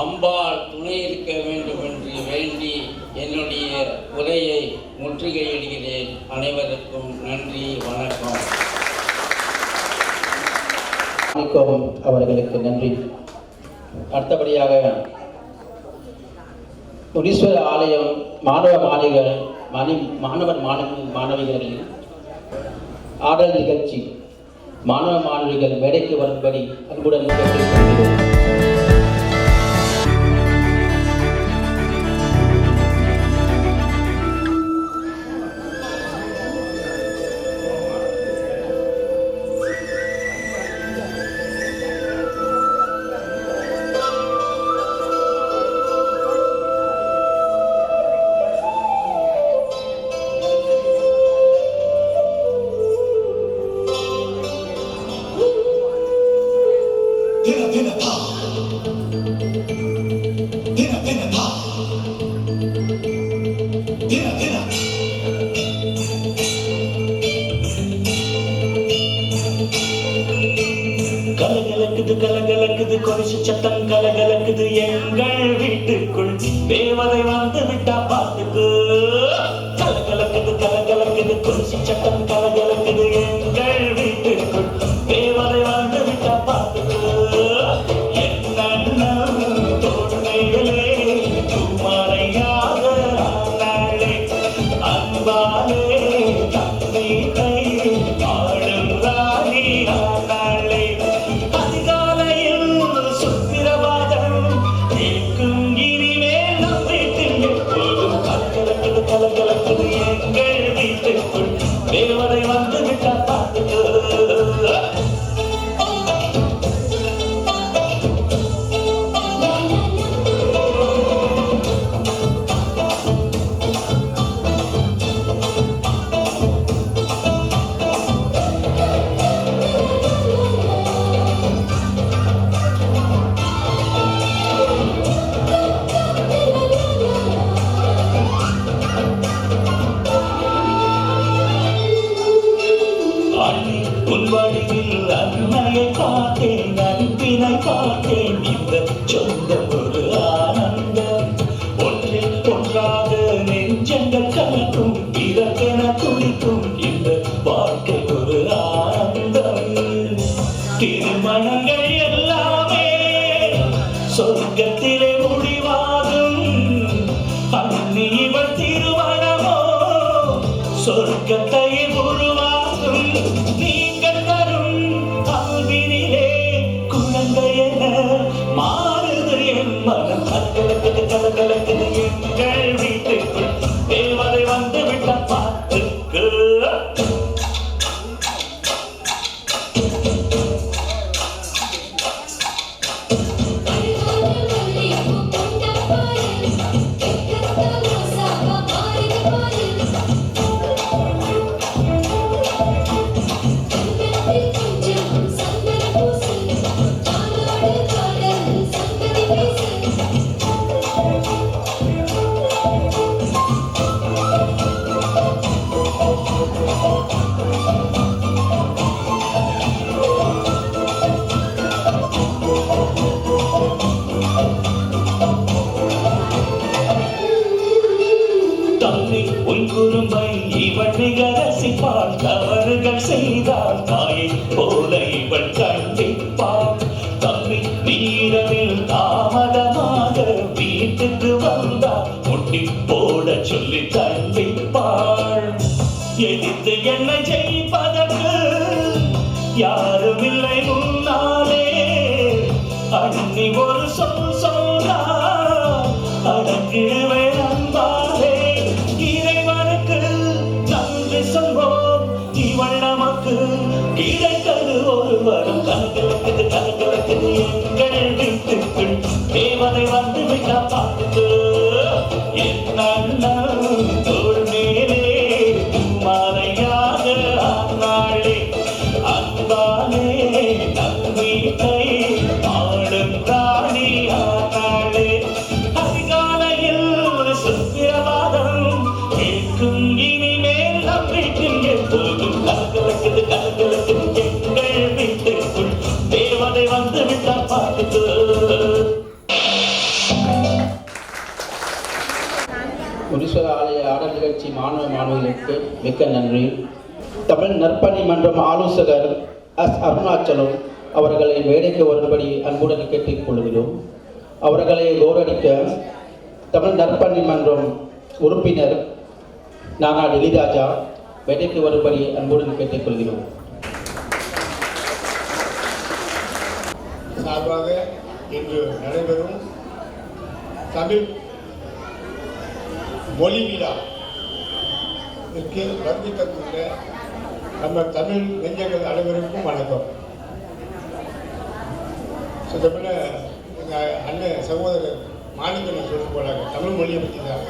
Speaker 7: அம்பாள் துணை இருக்க வேண்டும் என்று வேண்டி என்னுடைய உரையை முற்றுகையிடுகிறேன். அனைவருக்கும் நன்றி, வணக்கம்.
Speaker 3: அவர்களுக்கு நன்றி. அடுத்தபடியாக முனீஸ்வர ஆலயம் மாணவிகளில் ஆடல் நிகழ்ச்சி மாணவ மாணவிகள் மேடைக்கு வரும்படி அன்புடன் கேட்டுக்கொள்கிறோம்.
Speaker 8: கலகலக்குது கொலுசு சத்தம் கலகலக்குது எங்கள் வீட்டுக்குள் தேவதை வந்து விட்டா பாட்டுக்கு. கலகலக்குது கொலுசு சத்தம் கலகலக்குது எங்கள் வீட்டுக்குள் தேவதை வந்து விட்டா பாட்டுக்கு. தேவதை வந்து விட்டா பாட்டுக்கு. உன்வடிவில் அன்னையை பார்த்தேன், அன்பினை பார்த்தேன், இந்த சொந்தம் ஒரு ஆனந்தம். ஒன்றில் ஒன்றாக நெஞ்சங்கள் கலக்கும், இதற்கென துடிக்கும் இந்த வாழ்க்கை ஒரு ஆனந்தம். திருமணங்கள் எல்லாமே சொர்க்கத்திலே முடிவாகும், அன்னி இவள் திருமணமோ சொர்க்கத்தை உருவாக்கும் நீங்கள் தரும் அன்பினிலே குழந்தை என மாறுது என் மனம். கலக்கலக்குது கலக்கலக்குது எங்கள் வீட்டுக்குள் தேவதை வந்து விட்ட பாட்டுக்கு. தன்னை உன் குறும்பை இவள் மிக ரசிப்பாள். தவறுகள் செய்தால் தாயை போல இவள் கண்டிப்பாள். தன்னை நீரவில் தாமதமாக வீட்டுக்கு வந்தால் முட்டி போட சொல்லி கண்டிப்பாள். எதிர்த்து என்னை ஜெயிப்பதற்கு யாரும் இல்லை முன்னாலே. அண்ணி ஒரு சொல் சொன்னால் அடங்கிடுவேன் அன்பாலே. இறைவனுக்கு நன்றி சொல்வோம், இவள் நமக்கு கிடைத்தது ஒரு வரம். கலக்கலக்குது கலக்கலக்குது எங்கள் வீட்டுக்குள் தேவதை வந்து விட்ட பாட்டு. என் அண்ணன் தோள் மேலே மாலையாக ஆனாளே. அன்பாலே நம் வீட்டை ஆளும் ராணி ஆனாளே. அதிகாலையில் ஒரு சுத்திரவாதம் கேட்கும் இனிமேல் நம் வீட்டில் எப்போதும். கலக்கலக்குது கலக்கலக்குது எங்கள் வீட்டுக்குள் தேவதை வந்து விட்ட பாட்டு.
Speaker 3: முனீஸ்வர ஆலய ஆடல் நிகழ்ச்சி மாணவ மாணவிகளுக்கு மிக்க நன்றி. தமிழ் நற்பணி மன்றம் ஆலோசகர் எஸ் அருணாச்சலம் அவர்களை மேடைக்கு வரும்படி அன்புடன் கேட்டுக்கொள்கிறோம். அவர்களை கௌரவிக்க தமிழ் நற்பணி மன்றம் உறுப்பினர் நானா எலிராஜா மேடைக்கு வரும்படி அன்புடன் கேட்டுக்கொள்கிறோம்.
Speaker 5: சார்பாக இன்று நடைபெறும் தமிழ் மொழி விழா வருகை தந்துள்ள நம்ம தமிழ் நெஞ்சங்கள் அனைவருக்கும் வணக்கம். சுத்தப்பட எங்கள் அண்ணன் சகோதரர் மாணிக்கன் சொல்ல போனாங்க தமிழ் மொழியை பற்றி தான்.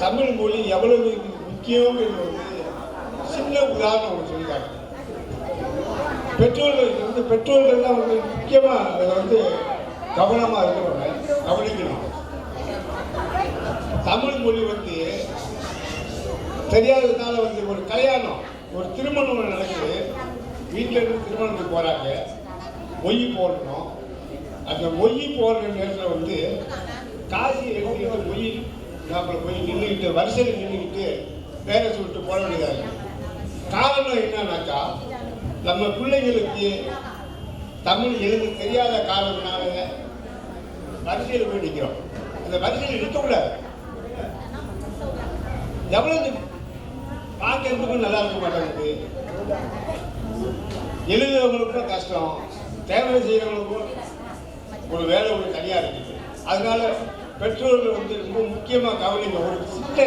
Speaker 5: தமிழ் மொழி எவ்வளவு முக்கியம் என்பது சின்ன உதாரணம் ஒன்று சொல்லிட்டாங்க. பெற்றோர்கள்லாம் வந்து முக்கியமாக அதை வந்து கவனமாக இருக்கிறவங்க கவனிக்கணும். தமிழ் மொழி வந்து தெரியாததுனால வந்து ஒரு கல்யாணம் ஒரு திருமணம் நடக்குது. வீட்டில் இருந்து திருமணத்துக்கு போகிறாங்க, மொய் போடணும். அந்த மொய் போடுற நேரத்தில் வந்து காசி எடுத்துக்கிட்டு மொய் நாப்பில் போய் நின்றுக்கிட்டு வரிசையில் நின்றுக்கிட்டு வேலை சொல்லிட்டு போட வேண்டியதாக. காரணம் என்னன்னாக்கா நம்ம பிள்ளைங்களுக்கு தமிழ் எழுத தெரியாத காரணத்தினால வரிசையில் போய் நிற்கிறோம். அந்த வரிசையில் இருக்கக்கூடாது. எவ்வளவு பார்க்கறதுக்கும் நல்லா இருக்க மாட்டேங்குது. எழுதுறவங்களுக்கும் கஷ்டம், தேவை செய்கிறவங்களுக்கும் ஒரு வேலை ஒன்று தனியாக இருக்குது. அதனால பெற்றோர்கள் வந்து ரொம்ப முக்கியமாக கவனிங்க. ஒரு சின்ன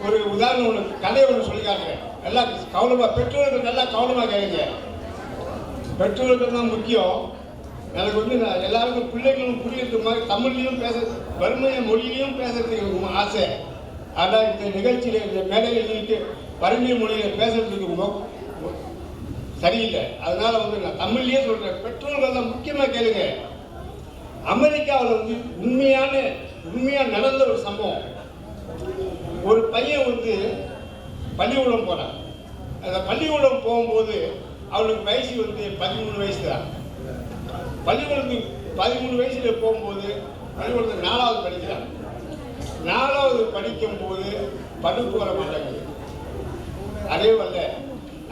Speaker 5: ஒரு உதாரணம் ஒன்று கதை ஒன்று சொல்லிக்காங்க. நல்லா கவனமாக பெற்றோர்கள் நல்லா கவனமாக கேளுங்க. பெற்றோர்கள் தான் முக்கியம். எனக்கு வந்து நான் எல்லாருக்கும் பிள்ளைகளும் புரியுறது மாதிரி தமிழ்லையும் பேச வறுமைய மொழியிலையும் பேசுறதுக்கு ஆசை. ஆனால் இந்த நிகழ்ச்சியில் இந்த மேடையில் நின்றுட்டு வறுமை மொழியில் பேசுறதுக்கு சரியில்லை. அதனால வந்து நான் தமிழ்லேயே சொல்கிறேன், பெற்றோர்கள் தான் முக்கியமாக கேளுங்க. அமெரிக்காவில் வந்து உண்மையாக நடந்த ஒரு சம்பவம். ஒரு பையன் வந்து பள்ளிக்கூடம் போனான். அந்த பள்ளிக்கூடம் போகும்போது அவனுக்கு வயசு வந்து 13 வயசு தான். பள்ளிக்கூடத்துக்கு 13 வயசில் போகும்போது பள்ளிக்கூடத்துக்கு 4வது படிக்கிறான். 4வது படிக்கும்போது படிப்பு வர மாட்டேங்குது. அதே வரல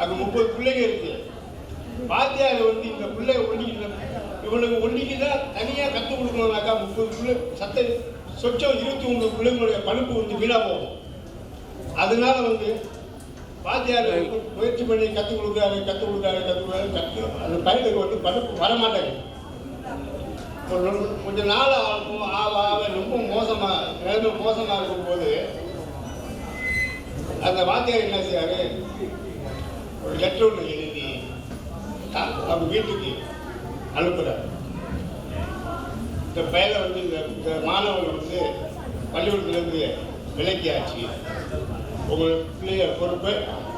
Speaker 5: அங்கே 30 பிள்ளைங்க இருக்கு. வாத்தியார் வந்து இந்த பிள்ளை இவனுக்கு ஒன்றிக்கு தான் தனியாக கற்றுக் கொடுக்கணும்னாக்கா 30 பிள்ளை சொச்சம் 23 பிள்ளைங்களுடைய படிப்பு வந்து வீணாக போகும். அதனால வந்து வாத்தியார் முயற்சி பண்ணி கற்றுக் கொடுக்குறாரு அந்த பையனுக்கு வந்து படிப்பு வரமாட்டாங்க. கொஞ்ச நாள் ஆக ரொம்ப மோசமாக இருக்கும்போது அந்த வாத்தியார் என்ன செய்யாரு, ஒரு லெட்டர் ஒன்று எழுதி அவங்க வீட்டுக்கு அனுப்புகிறார். இந்த பையனை வந்து இந்த மாணவர்கள் வந்து பள்ளிக்கூடத்துலேருந்து விலக்கியாச்சு, உங்கள் பிள்ளைய பொறுப்பை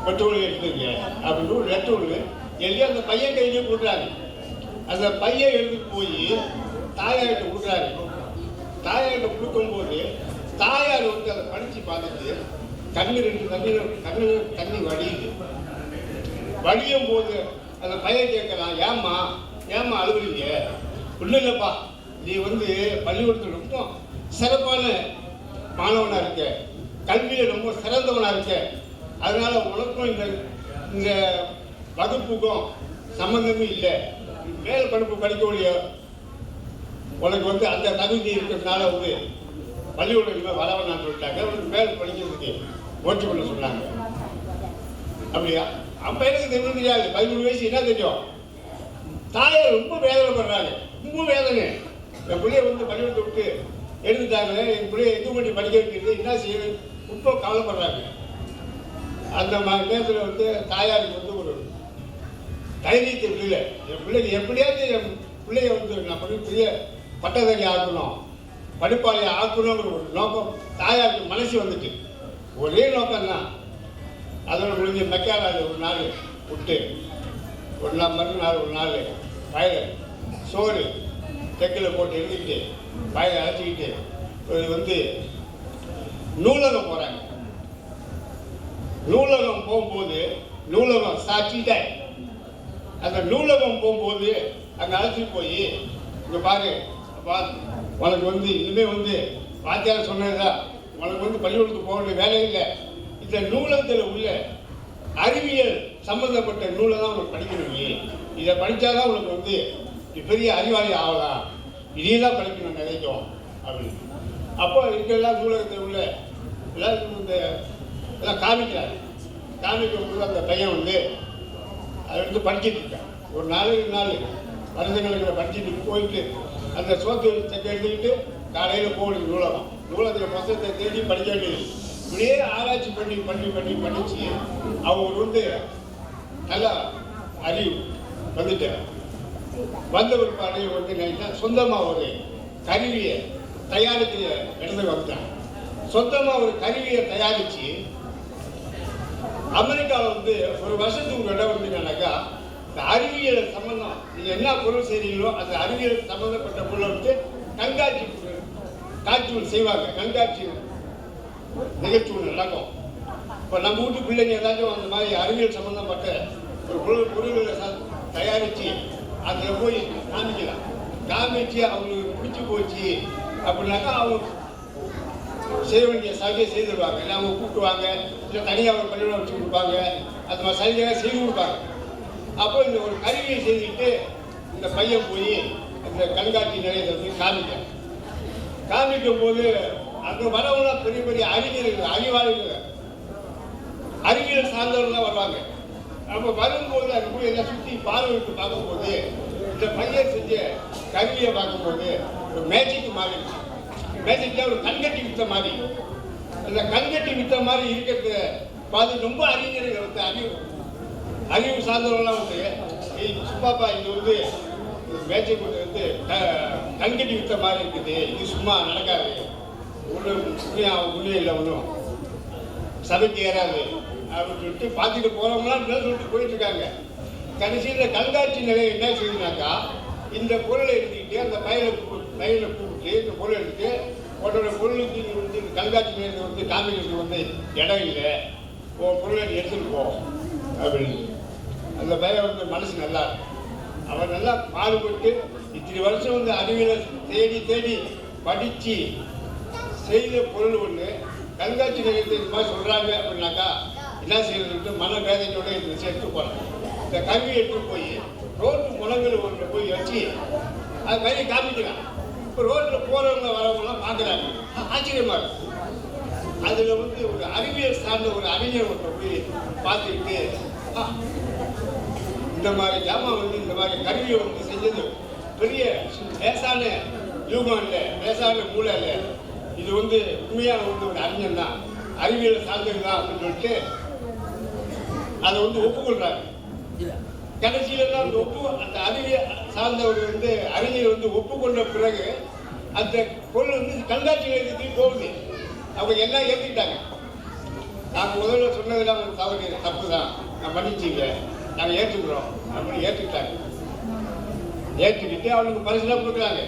Speaker 5: பெற்றோர்கள் எடுத்துங்க அப்படின்னு ஒரு லெட்டர் ஒன்று எழுதி அந்த பையன் கையிலே கொடுக்குறாங்க. அந்த பையன் எழுதி போய் தாயார்கிட்ட கொடுக்குறாரு. தாயார்கிட்ட கொடுக்கும்போது தாயார் வந்து அதை படித்து பார்த்துட்டு தண்ணி வடியும் போது அந்த பையன் கேட்கலாம், ஏம்மா அழுகுறீங்க? ஒன்றும் இல்லைப்பா, நீ வந்து பள்ளிக்கூடத்தில் ரொம்ப சிறப்பான மாணவனாக இருக்க, கல்வியில் ரொம்ப சிறந்தவனாக இருக்க, அதனால உனக்கும் இந்த வகுப்புக்கும் சம்பந்தமே இல்லை, மேல் படிப்பு படிக்கக்கூடிய உனக்கு வந்து அந்த தகுதி இருக்கிறதுனால வந்து பள்ளிக்கூடம் வரவனான்னு சொல்லிட்டாங்க. உனக்கு மேல் படிக்கிறதுக்கு முயற்சி பண்ண சொன்னாங்க. அப்படியா? அப்போ எனக்கு தெரியாது, 13 வயசு என்ன தெரியும். தாயார் ரொம்ப வேதனைப்படுறாங்க, ரொம்ப வேதனை. என் பிள்ளைய வந்து பள்ளிக்கூடத்தை விட்டு எடுத்துட்டாங்க, என் பிள்ளைய எது பண்ணி படிக்க வைக்கிறது, என்ன செய்யுது, ரொம்ப கவலைப்படுறாங்க. அந்த நேரத்தில் வந்து தாயாருக்கு வந்து ஒரு தைரியத்தை இல்லை, என் பிள்ளைக்கு எப்படியாவது என் பிள்ளைய வந்து நான் பெரிய பட்டதாரி ஆக்கணும், படிப்பாளி ஆக்கணுங்கிற ஒரு நோக்கம் தாயாருக்கு மனசு வந்துட்டு. ஒரே நோக்கம் தான். அதோட முடிஞ்ச மெக்கான ஒரு நாள் விட்டு மறுநாள் ஒரு நாள் வயலை சோறு தெக்கில் போட்டு எழுதிக்கிட்டு வயலை அழைச்சிக்கிட்டு வந்து நூலகம் போகிறாங்க. நூலகம் போகும்போது நூலகம் சாட்சிட்டாய். அந்த நூலகம் போகும்போது அங்கே அழைச்சிட்டு போய் இங்கே பாரு, உனக்கு வந்து இனிமேல் வந்து வாத்தியார் சொன்னதுதான், உனக்கு வந்து பள்ளிக்கூடத்துக்கு போக வேண்டிய வேலை இல்லை, இந்த நூலகத்தில் உள்ள அறிவியல் சம்பந்தப்பட்ட நூலை தான் உனக்கு படிக்கணும், நீ இதை படித்தாதான் உனக்கு வந்து பெரிய அறிவாளி ஆகலாம், இதே தான் படிக்கணும் நினைக்கும் அப்படின்னு. அப்போ இங்கெல்லாம் நூலகத்தில் உள்ள எல்லாம் காமிக்கிறாரு. காமிக்கும்போது அந்த பையன் வந்து அதை எடுத்து படிச்சுட்டு இருக்கான். ஒரு 4 நாள் வருஷங்களுக்கு படிச்சுட்டு போயிட்டு அந்த சோத்து எடுத்துக்கிட்டு காலையில் போகணும் நூலகத்தில் புத்தகத்தை தேடி படிக்க வேண்டியது. இப்படியே ஆராய்ச்சி படித்து அவங்க வந்து நல்லா அறிவு வந்துட்டார். வந்த ஒரு பாடையை வந்து நினைச்சா சொந்தமாக ஒரு கருவியை தயாரிக்கிற இடத்துக்கு வந்துட்டான். சொந்தமாக ஒரு கருவியை தயாரித்து அமெரிக்காவில் வந்து ஒரு வருஷத்துக்கு ஒரு இடம் வந்துட்டானாக்கா, இந்த அறிவியல் சம்பந்தம் நீங்கள் என்ன பொருள் செய்கிறீங்களோ அந்த அறிவியல் சம்மந்தப்பட்ட பொருளை வந்து காட்சி செய்வாங்க. கண்காட்சி நிகழ்ச்சி ஒன்று நடக்கும். இப்போ நம்ம வீட்டு பிள்ளைங்க ஏதாச்சும் அந்த மாதிரி அறிவியல் சம்மந்தப்பட்ட ஒரு பொருள்களை தயாரித்து அதில் போய் காமிக்கலாம். காமிச்சு அவங்களுக்கு பிடிச்சி போச்சு அப்படின்னாக்கா அவங்க செய்ய வேண்டிய சலுகை செய்துடுவாங்க. இல்லை அவங்க கூப்பிடுவாங்க, இல்லை தனியாக ஒரு பள்ளிக்கூடம் வச்சு கொடுப்பாங்க, அந்த மாதிரி சலுகையாக செய்து கொடுப்பாங்க. அப்போ இந்த ஒரு கருவியை செய்துக்கிட்டு இந்த பையன் போய் அந்த கண்காட்சி நிலையத்தை போய் காமிக்கும் போது அங்கே வரவங்க பெரிய பெரிய அறிஞர்கள், அறிவாளிகள், அறிவியல் சார்ந்தவர்கள் வருவாங்க. அப்போ வரும்போது அங்கே போய் எல்லாம் சுற்றி பார்வையிட்டு பார்க்கும்போது இந்த பையன் செஞ்ச கருவியை பார்க்கும்போது ஒரு மேஜிக் மாதிரி இருக்கு. மேஜிக்கில் ஒரு கண்கட்டி வித்த மாதிரி, அந்த கண்கட்டி வித்த மாதிரி இருக்கிறத பார்த்து ரொம்ப அறிஞர்கள் வந்து அறிவு சார்ந்தவர்கள்லாம் வந்து சும்மாப்பா இது வந்து மேஜிக் வந்து கண்கட்டி வித்த மாதிரி இருக்குது, இது சும்மா நடக்காது, ஒன்றும் இல்லை, ஒன்றும் சபைக்கு ஏறாது அப்படின்னு சொல்லிட்டு பார்த்துட்டு போகிறவங்களாம் சொல்லிட்டு போயிட்டு இருக்காங்க. கடைசியில் கண்காட்சி நிலையம் என்ன செய்யுதுனாக்கா, இந்த பொருளை எடுத்துக்கிட்டு அந்த பையனை கூப்பிட்டு இந்த பொருளை எடுத்துட்டு உன்னோட பொருளுக்கு வந்து கண்காட்சி நிலையத்தை வந்து காமிக்கிறதுக்கு வந்து இடம் இல்லை, உன் பொருளை எடுத்துகிட்டு போ அப்படின்னு. அந்த பையன் வந்து மனசு நல்லா இருக்கு. அவன் நல்லா பாடுபட்டு இத்தனை வருஷம் வந்து அறிவியலை தேடி படித்து செய்த பொருள் ஒன்று கண்காட்சி நிலையத்தை இந்த மாதிரி சொல்கிறாங்க அப்படின்னாக்கா என்ன செய்யறதுன்ட்டு மன வேதனையோட இந்த எடுத்து போகிறாங்க. இந்த கருவியை எடுத்து போய் ரோட்டு முழங்கள் ஒன்று போய் வச்சு அது கருவி காமிக்கிறாங்க. இப்போ ரோட்டில் போகிறவங்க வரவங்களாம் பார்க்குறாங்க, ஆச்சரியமாக இருக்கு. அதில் வந்து ஒரு அறிவியல் சார்ந்த ஒரு அறிஞர் ஒருத்தர் போய் பார்த்துக்கிட்டு இந்த மாதிரி ஜாமான் வந்து இந்த மாதிரி கருவியை வந்து செஞ்சது பெரிய லேசான யூகம் இல்லை, லேசான மூளை இல்லை, இது வந்து உண்மையான வந்து ஒரு அறிஞர் தான், அறிவியல் சார்ந்தது தான் அப்படின்னு சொல்லிட்டு அதை வந்து ஒப்புக்கொள்றாரு. கடைசியில் தான் அந்த அறிவியல் சார்ந்தவர் வந்து அறிஞர் வந்து ஒப்புக்கொண்ட பிறகு அந்த பொருள் வந்து கண்காட்சி நிலையத்துக்கு போகுது. அவங்க எல்லாம் ஏற்றிக்கிட்டாங்க. நாங்கள் முதல்ல சொன்னதெல்லாம் வந்து தவறு, தப்பு தான், நான் மன்னிச்சிங்க, நாங்கள் ஏற்றுக்கிறோம் அப்படின்னு ஏற்றுக்கிட்டாங்க. ஏற்றுக்கிட்டு அவனுக்கு பரிசுலாம் கொடுக்குறாங்க.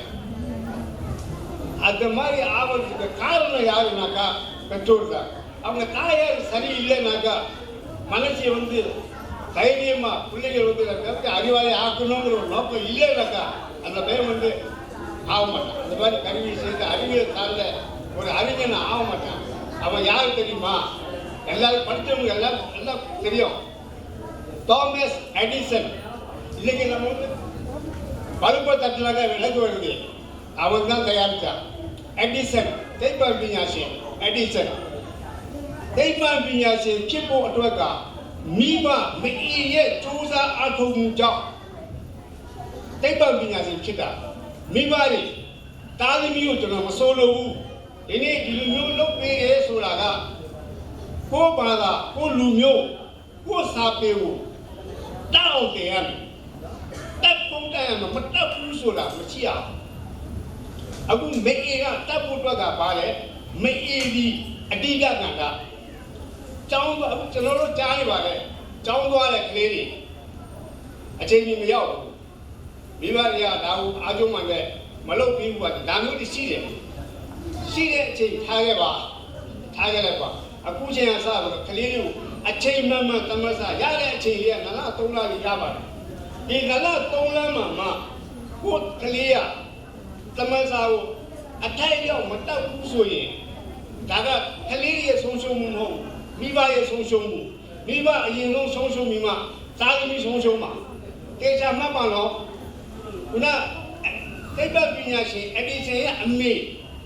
Speaker 5: அந்த மாதிரி ஆவறதுக்கு காரணம் யாருனாக்கா பெற்றோர் தான். அவங்க தாயார் சரியில்லைனாக்கா மனசை வந்து தைரியமாக பிள்ளைகள் வந்து அறிவாளி ஆக்கணுங்கிற ஒரு நோக்கம் இல்லைனாக்கா அந்த பையன் வந்து ஆக மாட்டான். அந்த மாதிரி கருவி செய்து அறிவியல் சார்ந்த ஒரு அறிஞன் ஆக மாட்டான். அவன் யார் தெரியுமா? எல்லாரும் படித்தவங்க எல்லாம் தெரியும். Thomas Edison. இன்னைக்கு நம்ம வந்து பழுப்பை தட்டினாக்க விளக்கு வருது, அவன் தான் தயாரித்தான். எடிசன் தேய்ப்பான் விஞ்ஞாசி. எடிசன் தேய்ப்பான் விஞ்ஞாசி கிப்போ அட்டுவக்கா மீமா மெய்யே சூசா ஆட்டுஞ்சா தேய்ப்பான் விஞ்ஞாசி கிட்டா மீமாரி தாலிமியூ நம்ம சோலவு இனி கிலுமியூ லோப்பேரே சோலாகா கோ பாதா கோ லூமியூ கோ சாப்பேவு தாவ் தேயாமி மတပ်ဘူးဆိုတာမရှိအောင်အခုမေအေကတပ်ဖို့အတွက်ကပါလေမေအေဒီအတိကကံကကျောင်းအခုကျွန်တော်တို့ကြားနေပါလေကျောင်းသွားတဲ့ကလေးတွေအချိန်ကြီးမရောက်ဘူးမိဘတွေကဒါကိုအားကျုံမှန်တဲ့မလုပ်ပြီးဘူးကဒါမျိုးတွေရှိတယ်ရှိတဲ့အချိန်ထားခဲ့လိုက်ပါအခုချိန်ကစတော့ကလေးတွေကိုအချိန်မှန်မှန်သမစရတဲ့အချိန်လေးကနလား3လကြီးရပါတယ်ဒီနလား3လမှမှကိုကလေးရသမစကိုအထိုက်ရောက်မတောက်ဘူးဆိုရင်ဒါကကလေးရဲ့ဆုံးရှုံးမှုမဟုတ်မိဘရဲ့ဆုံးရှုံးမှုမိဘအရင်ဆုံးဆုံးရှုံးပြီးမှသားသမီးဆုံးရှုံးမှာတေချာမှတ်ပါတော့ခုနသိပ္ပံပညာရှင်အဒီဆန်ရဲ့အမေ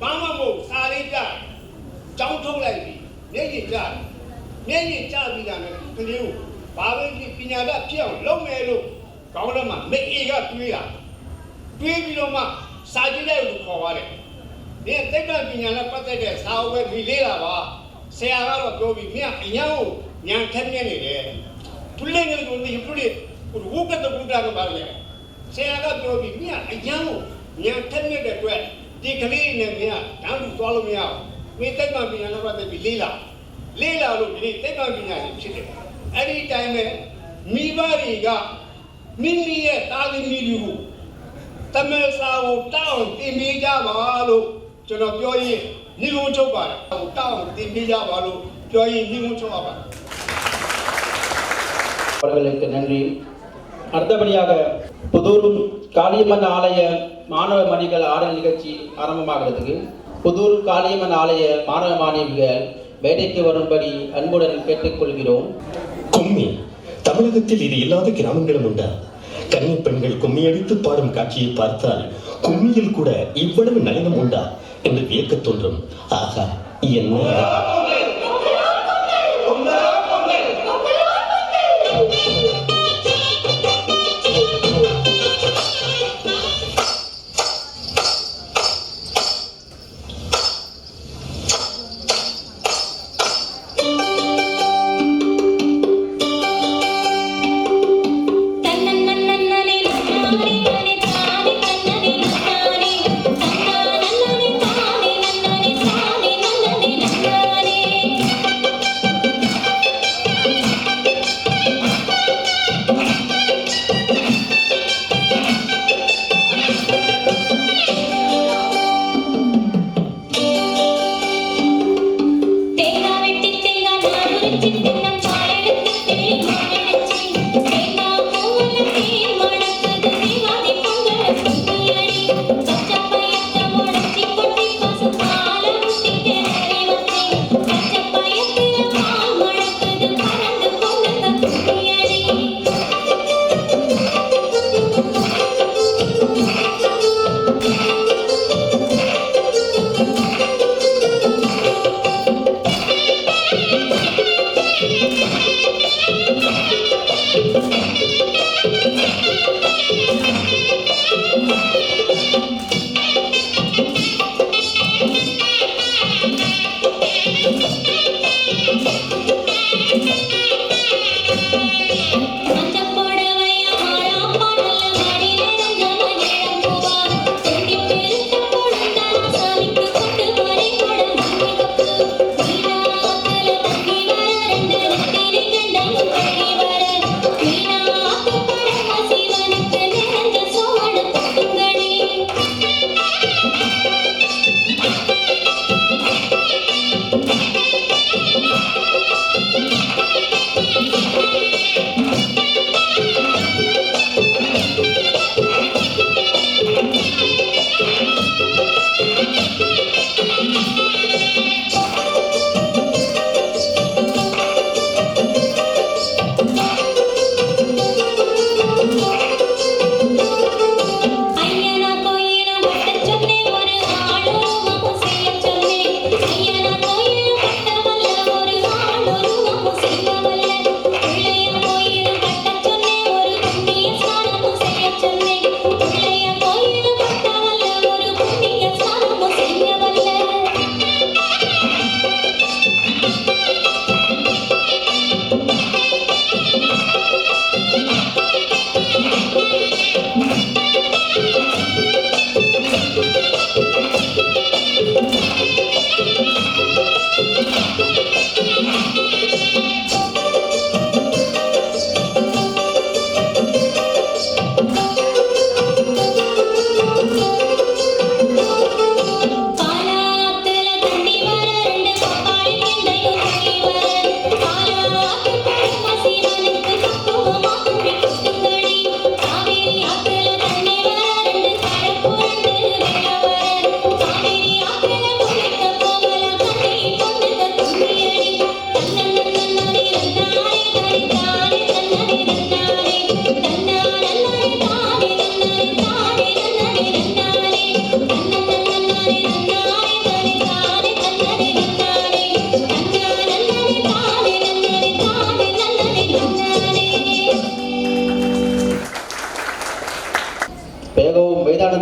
Speaker 5: ဘာမှမဟုတ်စာလေးကြကျောင်းထုတ်လိုက်ပြီမျက်ရည်ကျပြီးတာနဲ့ကလေးကိုဘာပဲပညာတတ်ဖြစ်အောင်လုပ်မယ်လို့ကောင်းတော့မှမေအေကတွေးပြီးတော့မှစာကြည့်တဲ့ကိုခေါ်ပါတယ်ဒီသိပ္ပံပညာနဲ့ပတ်သက်တဲ့စာအုပ်ပဲဒီလေးတာပါဆရာကတော့ပြောပြီးမြတ်အញ្ញကိုညံခက်မြက်နေတယ်သူလည်းငယ်ကိုဒီပြည့်ဝုကတကူတာကပါလေဆရာကပြောပြီးမြတ်အញ្ញကိုညံခက်မြက်တဲ့အတွက်ဒီကလေးနဲ့မြတ်တန်းတူသွားလို့မရဘူးမင်းသိပ္ပံပညာနဲ့ပတ်သက်ပြီးလေးလာလို့ဒီသိပ္ပံပညာရှင်ဖြစ်တယ်အဲ့ဒီတိုင်းပဲမိဘတွေကမိမိရဲ့သားသမီးတွေကိုတမန်စာကိုတောင်းတင်ပေးကြပါလို့ကျွန်တော်ပြောရင်ညီကုန်းချုပ်ပါတယ်ဟိုတောင်းတင်ပေးကြပါလို့ပြောရင်ညီကုန်းချုပ်ပါပါတယ်
Speaker 3: அவர்களுக்கு நன்றி. அடுத்தபடியாக புதூர் காளியம்மன் ஆலய மாணவ மணிகள் ஆடல் நிகழ்ச்சி ஆரம்பமாகிறதுக்கு புதூர் காளியம்மன் ஆலய மாணவ மாணவிகள் வேலைக்கு வரும்படி அன்புடன் கேட்டுக்கொள்கிறோம்.
Speaker 9: கும்மி தமிழகத்தில் இது இல்லாத கிராமங்களும் உண்டா? கன்னி பெண்கள் கும்மி அடித்து பாடும் காட்சியை பார்த்தால் கும்மியில் கூட இவ்வளவு நளினம் உண்டா என்று வியக்க தோன்றும். ஆகா, என்ன
Speaker 2: Nani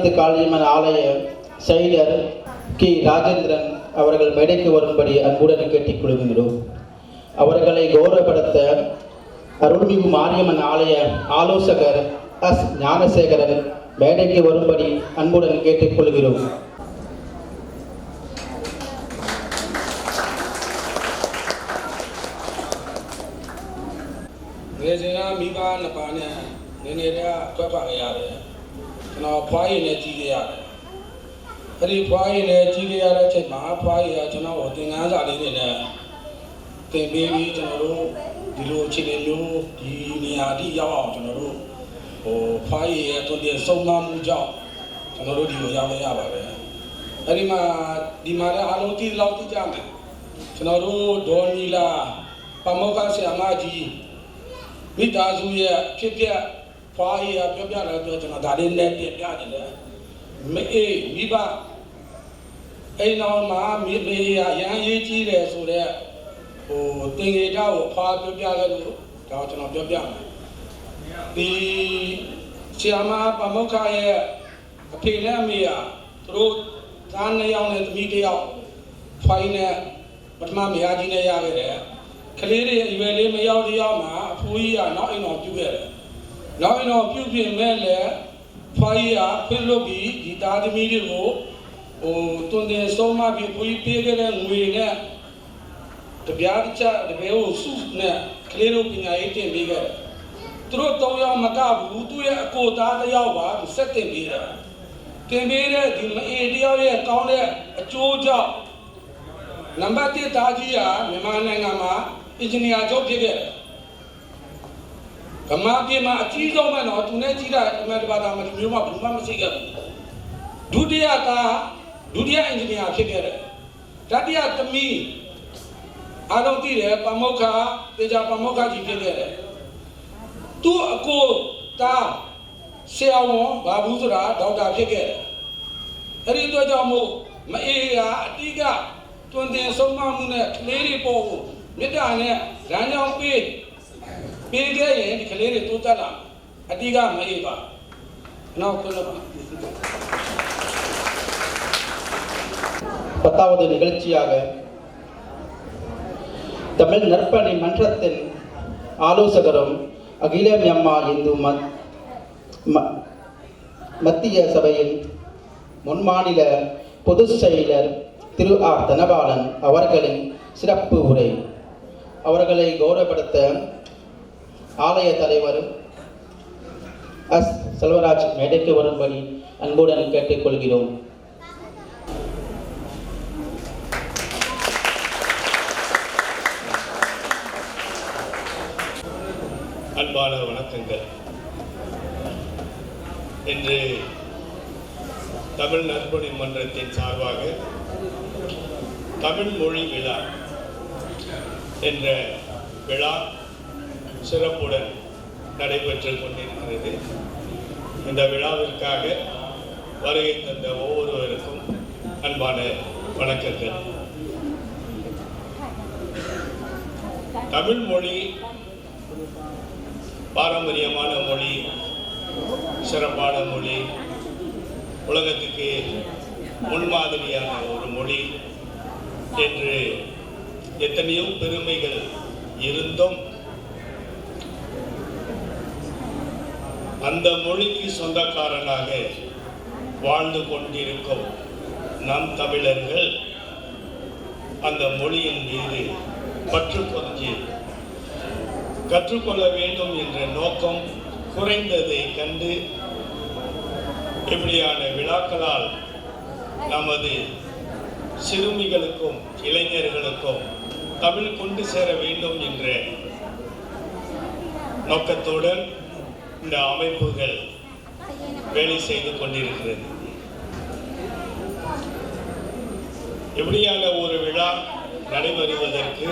Speaker 3: கனிமத்து காளியம்மன் ஆலய செயலர் கி ராஜேந்திரன் அவர்கள் மேடைக்கு வரும்படி அன்புடன் கேட்டுக்கொள்கின்றோம். அவர்களை கௌரவப்படுத்த அருள்மிகு மாரியம்மன் ஆலய ஆலோசகர் எஸ் ஞானசேகரன் மேடைக்கு வரும்படி அன்புடன் கேட்டுக்கொள்கிறோம்.
Speaker 10: Rezina miba na pane nenera kwapa yare na phai ne ji ge yare ari phai ne ji ge yare chai ma phai ya chana o tingan sa le ne tin be bi chana ro di lo chi le lo di ni ya di yaw aw chana ro ho phai ya ton de song ma mu jaw chana ro di lo yaw le ya ba be ari ma di ma la a lo ti law ti ja me chana ro do ni la pamoka sia ma jiမိသားစုရဲ့ဖြစ်ပြဖွားရပြောပြလာတော့ကျွန်တော်ဒါလေးနဲ့ပြပြနေတယ်မအေးမိဘအိမ်တော်မှာမိမေရရန်ရေးကြီးတယ်ဆိုတော့ဟိုတင်ငေတာကိုဖွားပြောပြခဲ့လို့ဒါကျွန်တော်ပြောပြမယ်ဒီဆီယာမပမုခရဲ့အဖေနဲ့အမေကသူတို့သားနှစ်ယောက်နဲ့သမီးတစ်ယောက်ဖိုင်နဲ့ပထမမယားကြီးနဲ့ရခဲ့တယ်ကလေးတွေအရွယ်လေးမရောက်တယောက်မှာအဖိုးကြီးကနောက်အိမ်တော်ပြုခဲ့တယ်။နောက်အိမ်တော်ပြုပြင်မဲ့လေဖွားကြီးကဖိလွတ်ပြီးဒီသားသမီးတွေကိုတွင်တင်ဆုံးမပြီးဖွားကြီးပေးခဲ့တဲ့ငွေနဲ့တပြားတစ်ချက်တပည့်ကိုစုနဲ့ကလေးတို့ပညာရေးတင်ပေးခဲ့တယ်။သူတို့၃ယောက်မကဘူးသူ့ရဲ့အကိုသားတစ်ယောက်ပါသူဆက်တင်ပေးတယ်။တင်ပေးတဲ့ဒီမအေးတယောက်ရဲ့ကောင်းတဲ့အကျိုးကြောင့်နံပါတ်1သားကြီးကမြန်မာနိုင်ငံမှာအင်ဂျင်နီယာချုပ်ဖြစ်ခဲ့တယ်။ကမ္ဘာပြည်မှာအကြီးဆုံးပဲတော့သူနဲ့ကြီးတာအမေရိကန်သားမမျိုးမှဘူးမှမရှိခဲ့ဘူး။ဒုတိယအင်ဂျင်နီယာဖြစ်ခဲ့တယ်။တတိယသမီးအားလုံးသိတယ်ပမုခတေချာပမုခကြီးဖြစ်ခဲ့တယ်။သူ့အကိုသားဆရာဝန်ဘာဘူးဆိုတာဒေါက်တာဖြစ်ခဲ့တယ်။အဲဒီအတွက်ကြောင့်မို့မအေးကအတိကတွင်တင်ဆုံးမမှုနဲ့ကလေးတွေပေါ်ကိုမေတ္တာနဲ့လမ်းကြောင်းပေးခဲ့ရင်ဒီကလေးတွေတိုးတက်လာအတိကမအေးပါနောက်ခုနက
Speaker 3: பத்தாவது நிகழ்ச்சியாக தமிழ் நற்பணி மன்றத்தின் ஆலோசகரும் அகில மியம்மா இந்து மத்திய சபையின் முன்மாநில பொதுச் செயலர் திரு R Dhanapalan அவர்களின் சிறப்பு உரை. அவர்களை கௌரவப்படுத்த ஆலய தலைவர் எஸ் செல்வராஜ் மேடைக்கு வரும்படி அன்புடன் கேட்டுக்கொள்கிறோம்.
Speaker 5: அன்பான வணக்கங்கள். இன்று தமிழ் நற்பணி மன்றத்தின் சார்பாக தமிழ் மொழி விழா என்ற விழா சிறப்புடன் நடைபெற்று கொண்டிருக்கிறது. இந்த விழாவிற்காக வருகை தந்த ஒவ்வொருவருக்கும் அன்பான வணக்கங்கள். தமிழ் மொழி பாரம்பரியமான மொழி, சிறப்பான மொழி, உலகத்துக்கு முன்மாதிரியான ஒரு மொழி என்று எத்தனையோ பெருமைகள் இருந்தும் அந்த மொழிக்கு சொந்தக்காரனாக வாழ்ந்து கொண்டிருக்கும் நம் தமிழர்கள் அந்த மொழியின் மீது பற்று கொண்டு கற்றுக்கொள்ள வேண்டும் என்ற நோக்கம் குறைந்ததை கண்டு இப்படியான விழாக்களால் நமது சிறுமிகளுக்கும் இளைஞர்களுக்கும் தமிழ் கொண்டு சேர வேண்டும் என்ற நோக்கத்துடன் இந்த அமைப்புகள் வேலை செய்து கொண்டிருக்கிறது. இப்படியான ஒரு விழா நடைபெறுவதற்கு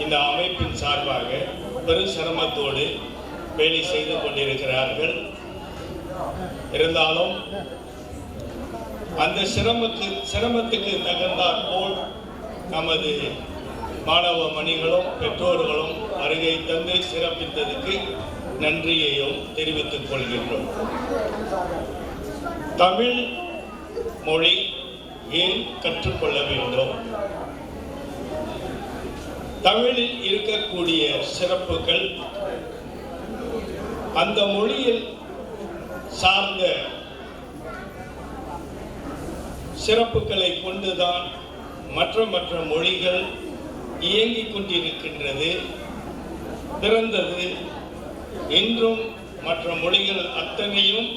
Speaker 5: இந்த அமைப்பின் சார்பாக பெரும் சிரமத்தோடு வேலை செய்து கொண்டிருக்கிறார்கள். இருந்தாலும் அந்த சிரமத்துக்கு தகுந்தாற் போல் நமது மாணவ மணிகளும் பெற்றோர்களும் வருகை தந்து சிறப்பித்ததுக்கு நன்றியையும் தெரிவித்துக் கொள்கின்றோம். தமிழ் மொழி ஏன் கற்றுக்கொள்ள வேண்டும்? தமிழில் இருக்கக்கூடிய சிறப்புகள் அந்த மொழியில் சார்ந்த சிறப்புகளை கொண்டுதான் மற்ற மொழிகள் இயங்கிக் கொண்டிருக்கின்றது, பிறந்தது. இன்றும் மற்ற மொழிகள் அத்தனையும்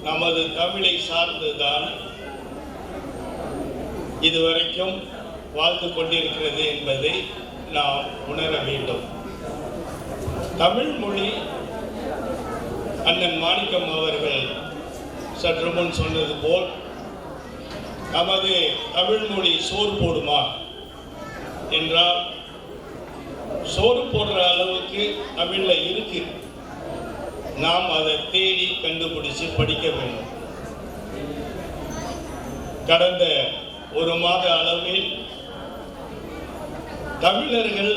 Speaker 5: நமது தமிழை சார்ந்துதான் இதுவரைக்கும் வாழ்ந்து கொண்டிருக்கிறது என்பதை நாம் உணர வேண்டும். தமிழ் மொழி அண்ணன் மாணிக்கம் அவர்கள் சற்று முன் சொன்னது போல் நமது தமிழ் மொழி சோறு போடுமா என்றால் சோறு போடுற அளவுக்கு தமிழ்ல இருக்கு. நாம் அதை தேடி கண்டுபிடிச்சு படிக்க வேண்டும். கடந்த ஒரு மாத அளவில் தமிழர்கள்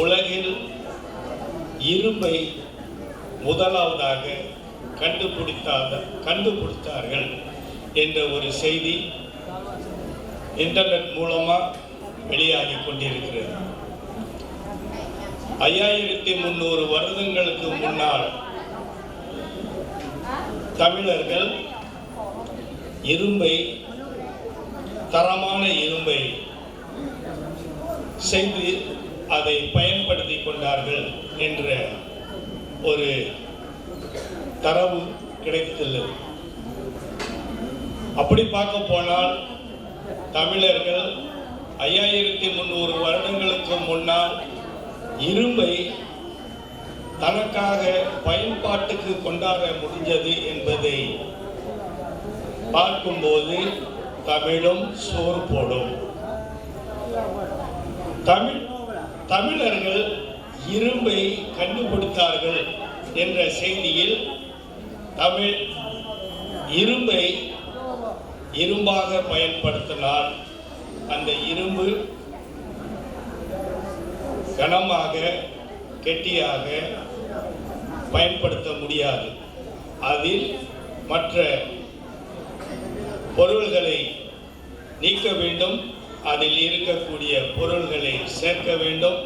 Speaker 5: உலகில் இரும்பை முதலாவதாக கண்டுபிடித்தார்கள் என்ற ஒரு செய்தி இன்டர்நெட் மூலமா வெளியாகி கொண்டிருக்கிறது. 5300 வருடங்களுக்கு முன்னால் தமிழர்கள் இரும்பை, தரமான இரும்பை செய்து அதை பயன்படுத்தி கொண்டார்கள் என்ற ஒரு தரவு கிடைத்துள்ளது. அப்படி பார்க்க போனால் தமிழர்கள் 5300 வருடங்களுக்கு முன்னால் இரும்பை தனக்காக பயன்பாட்டுக்கு கொண்டாட முடிஞ்சது என்பதை பார்க்கும்போது தமிழும் சோறு போடும். தமிழர்கள் இரும்பை கண்டுபிடித்தார்கள் என்ற செய்தியில் இரும்பை இரும்பாக பயன்படுத்தினால் அந்த இரும்பு கனமாக கெட்டியாக பயன்படுத்த முடியாது. அதில் மற்ற பொருள்களை நீக்க வேண்டும், அதில் இருக்கக்கூடிய பொருள்களை சேர்க்க வேண்டும்.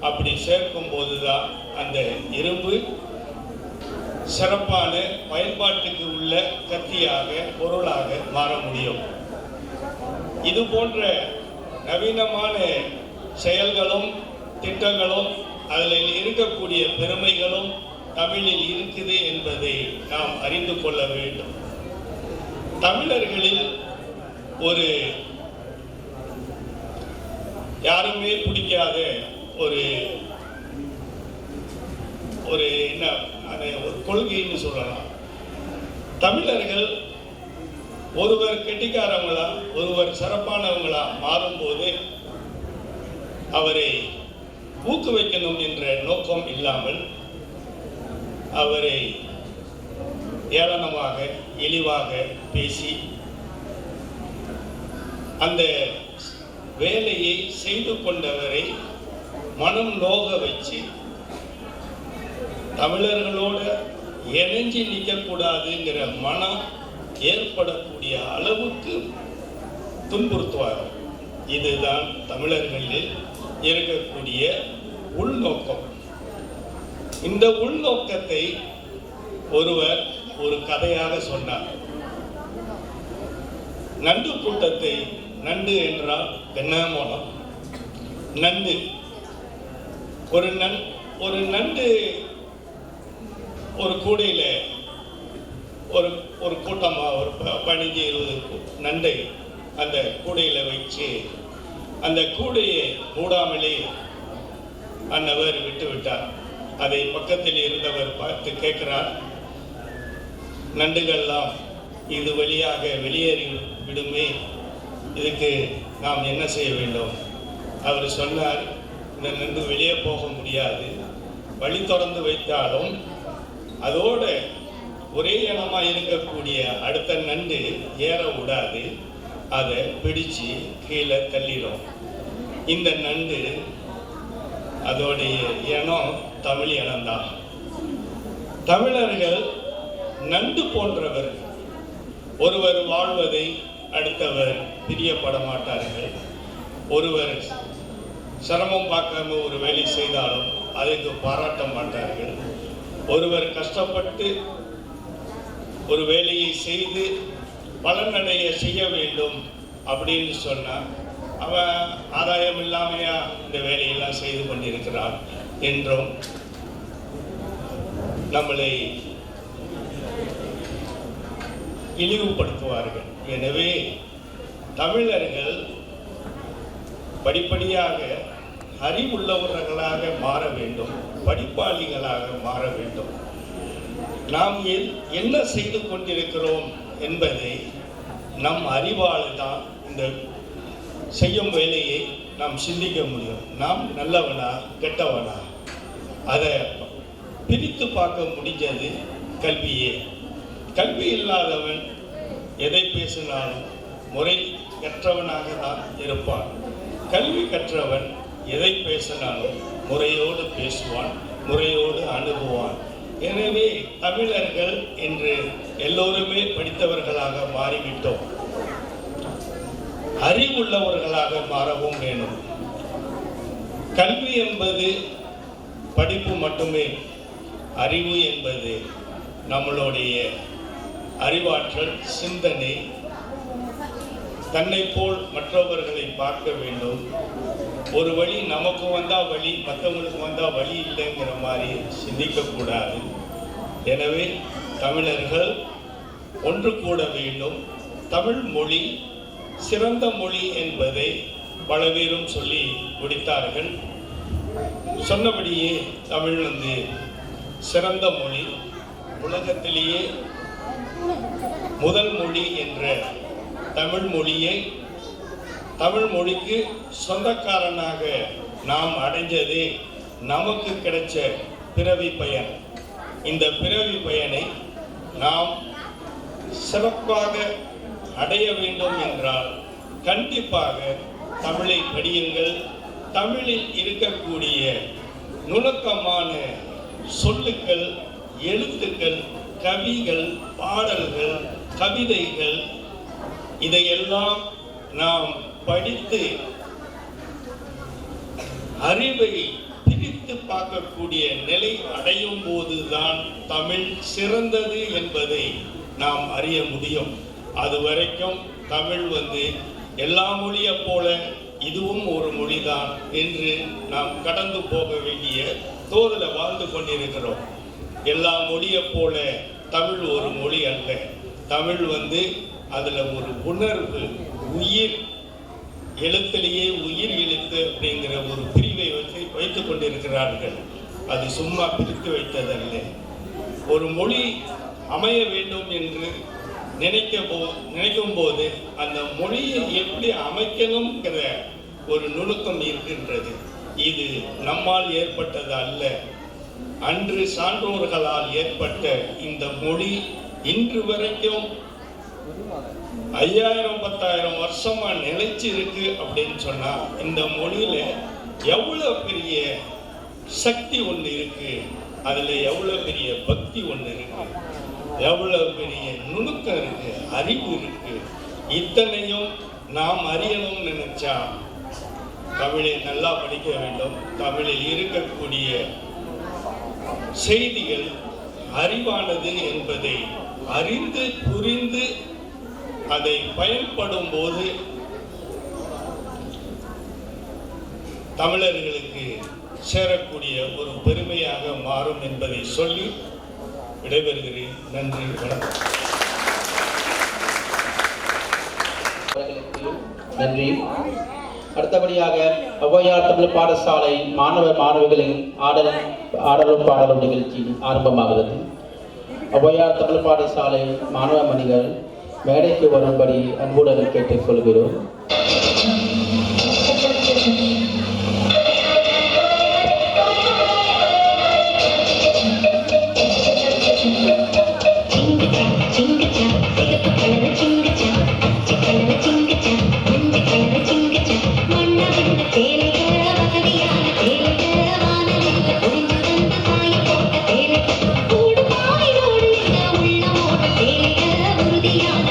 Speaker 5: அப்படி சேர்க்கும் போதுதான் அந்த இரும்பு சிறப்பான பயன்பாட்டுக்கு உள்ள கத்தியாக பொருளாக மாற முடியும். இது போன்ற நவீனமான செயல்களும் திட்டங்களும் அதில் இருக்கக்கூடிய பெருமைகளும் தமிழில் இருக்குது என்பதை நாம் அறிந்து கொள்ள வேண்டும். தமிழர்களில் ஒரு யாருமே பிடிக்காத ஒரு என்ன ஒரு கொள்கைன்னு சொல்லலாம். தமிழர்கள் ஒருவர் கெட்டிக்காரவங்களா ஒருவர் சிறப்பானவங்களா மாறும்போது அவரை ஊக்குவிக்கணும் என்ற நோக்கம் இல்லாமல் அவரை ஏளனமாக இழிவாக பேசி அந்த வேலையை செய்து கொண்டவரை மனம் நோக வச்சு தமிழர்களோட இணைஞ்சி நிற்கக்கூடாதுங்கிற மனம் ஏற்படக்கூடிய அளவுக்கு துன்புறுத்துவார்கள். இதுதான் தமிழர்களில் இருக்கக்கூடிய உள்நோக்கம். இந்த உள்நோக்கத்தை ஒருவர் ஒரு கதையாக சொன்னார். நண்டு கூட்டத்தை, நண்டு என்றால் என்ன மூலம் நண்டு, ஒரு நண்டு ஒரு கூடையில ஒரு கூட்டமா ஒரு 15-20 நண்டை அந்த கூடையில வச்சு அந்த கூடையை மூடாமலே அன்னவர் விட்டு விட்டார். அதை பக்கத்தில் இருந்தவர் பார்த்து கேட்கிறார், நண்டுகள்லாம் இது வழியாக வெளியேறி விடுமே, இதுக்கு நாம் என்ன செய்ய வேண்டும்? அவர் சொன்னார், இந்த நண்டு வெளியே போக முடியாது, வழி திறந்து வைத்தாலும் அதோட ஒரே இனமாக இருக்கக்கூடிய அடுத்த நண்டு ஏற விடாது, அதை பிடிச்சு கீழே தள்ளிடும். இந்த நண்டு அதோடைய இனம் தமிழ் இனம்தான். தமிழர்கள் நண்டு போன்றவர். ஒருவர் வாழ்வதை அடுத்தவர் பிரியப்பட மாட்டார்கள். ஒருவர் சிரமம் பார்க்காம ஒரு வேலை செய்தாலும் அதற்கு பாராட்ட மாட்டார்கள். ஒருவர் கஷ்டப்பட்டு ஒரு வேலையை செய்து பலனடைய செய்ய வேண்டும் அப்படின்னு சொன்னால் அவன் ஆதாயம் இல்லாமையா இந்த வேலையெல்லாம் செய்து கொண்டிருக்கிறான் என்றும் நம்மளை இழிவுபடுத்துவார்கள். எனவே தமிழர்கள் படிப்படியாக அறிவுள்ளவர்களாக மாற வேண்டும், படிப்பாளிகளாக மாற வேண்டும். நாம் என்ன செய்து கொண்டிருக்கிறோம் என்பதை நம் அறிவால் தான் இந்த செய்யும் வேலையை நாம் சிந்திக்க முடியும். நாம் நல்லவனா கெட்டவனா அதை பிரித்து பார்க்க முடிஞ்சது கல்வியே. கல்வி இல்லாதவன் எதை பேசினாலும் முறை கற்றவனாக தான் இருப்பான். கல்வி கற்றவன் எதை பேசினாலும் முறையோடு பேசுவான், முறையோடு அணுகுவான். எனவே தமிழர்கள் இன்று எல்லோருமே படித்தவர்களாக மாறிவிட்டோம். அறிவுள்ளவர்களாக மாறவும் வேணும். கல்வி என்பது படிப்பு மட்டுமே, அறிவு என்பது நம்மளுடைய அறிவாற்றல், சிந்தனை, தன்னை போல் மற்றவர்களை பார்க்க வேண்டும். ஒரு வழி நமக்கு வந்தால் வழி, மற்றவங்களுக்கு வந்தால் வழி இல்லைங்கிற மாதிரி சிந்திக்கக்கூடாது. எனவே தமிழர்கள் ஒன்று கூட வேண்டும். தமிழ் மொழி சிறந்த மொழி என்பதை பல பேரும் சொல்லி முடித்தார்கள். சொன்னபடியே தமிழ் சிறந்த மொழி, உலகத்திலேயே முதல் மொழி என்ற தமிழ் மொழியை, தமிழ் மொழிக்கு சொந்தக்காரனாக நாம் அடைஞ்சதே நமக்கு கிடைச்ச பிறவி பயன். இந்த பிறவி பயனை நாம் சிறப்பாக அடைய வேண்டும் என்றால் கண்டிப்பாக தமிழை படியுங்கள். தமிழில் இருக்கக்கூடிய நுணுக்கமான சொல்லுக்கள், எழுத்துக்கள், கவிகள், பாடல்கள், கவிதைகள், இதையெல்லாம் நாம் படித்து அறிவை பிரித்து பார்க்கக்கூடிய நிலை அடையும் போதுதான் தமிழ் சிறந்தது என்பதை நாம் அறிய முடியும். அது வரைக்கும் தமிழ் எல்லா மொழியை போல இதுவும் ஒரு மொழிதான் என்று நாம் கடந்து போக வேண்டிய தோதல வாழ்ந்து கொண்டிருக்கிறோம். எல்லா மொழியை போல தமிழ் ஒரு மொழி அல்ல. தமிழ் அதில் ஒரு உணர்வு, உயிர், எழுத்திலேயே உயிர் எழுத்து அப்படிங்கிற ஒரு பிரிவை வைத்து கொண்டிருக்கிறார்கள். அது சும்மா பிரித்து வைத்ததல்ல. ஒரு மொழி அமைய வேண்டும் என்று நினைக்கும் போது அந்த மொழியை எப்படி அமைக்கணுங்கிற ஒரு நுணுக்கம் இருக்கின்றது. இது நம்மால் ஏற்பட்டது அல்ல. அன்று சான்றோர்களால் ஏற்பட்ட இந்த மொழி இன்று வரைக்கும் 5000-10,000 வருஷமா நிலைச்சு இருக்கு அப்படின்னு சொன்னா இந்த மொழியில எவ்வளவு பெரிய சக்தி ஒன்று இருக்கு, அதுல எவ்வளவு பெரிய பக்தி ஒன்று இருக்கு, எவ்வளவு பெரிய நுணுக்கம் இருக்கு, அறிவு இருக்கு. இத்தனையும் நாம் அறியணும்னு நினைச்சா தமிழை நல்லா படிக்க வேண்டும். தமிழில் இருக்கக்கூடிய செய்திகள் அறிவானது என்பதை அறிந்து புரிந்து அதை பயன்படும் போது தமிழர்களுக்கு சேரக்கூடிய ஒரு பெருமையாக மாறும் என்பதை சொல்லி விடைபெறுகிறேன். நன்றி, வணக்கம்.
Speaker 3: நன்றி. அடுத்தபடியாக ஔவையார் தமிழ் பாடசாலை மாணவர்களின் ஆடலும் பாடலும் நிகழ்ச்சி ஆரம்பமாகிறது. ஔவையார் தமிழ் பாடசாலை மாணவ மணிகள் மேடைக்கு வரும்படி அன்புடன் கேட்டுக் கொள்கிறோம்.
Speaker 2: உறுதியான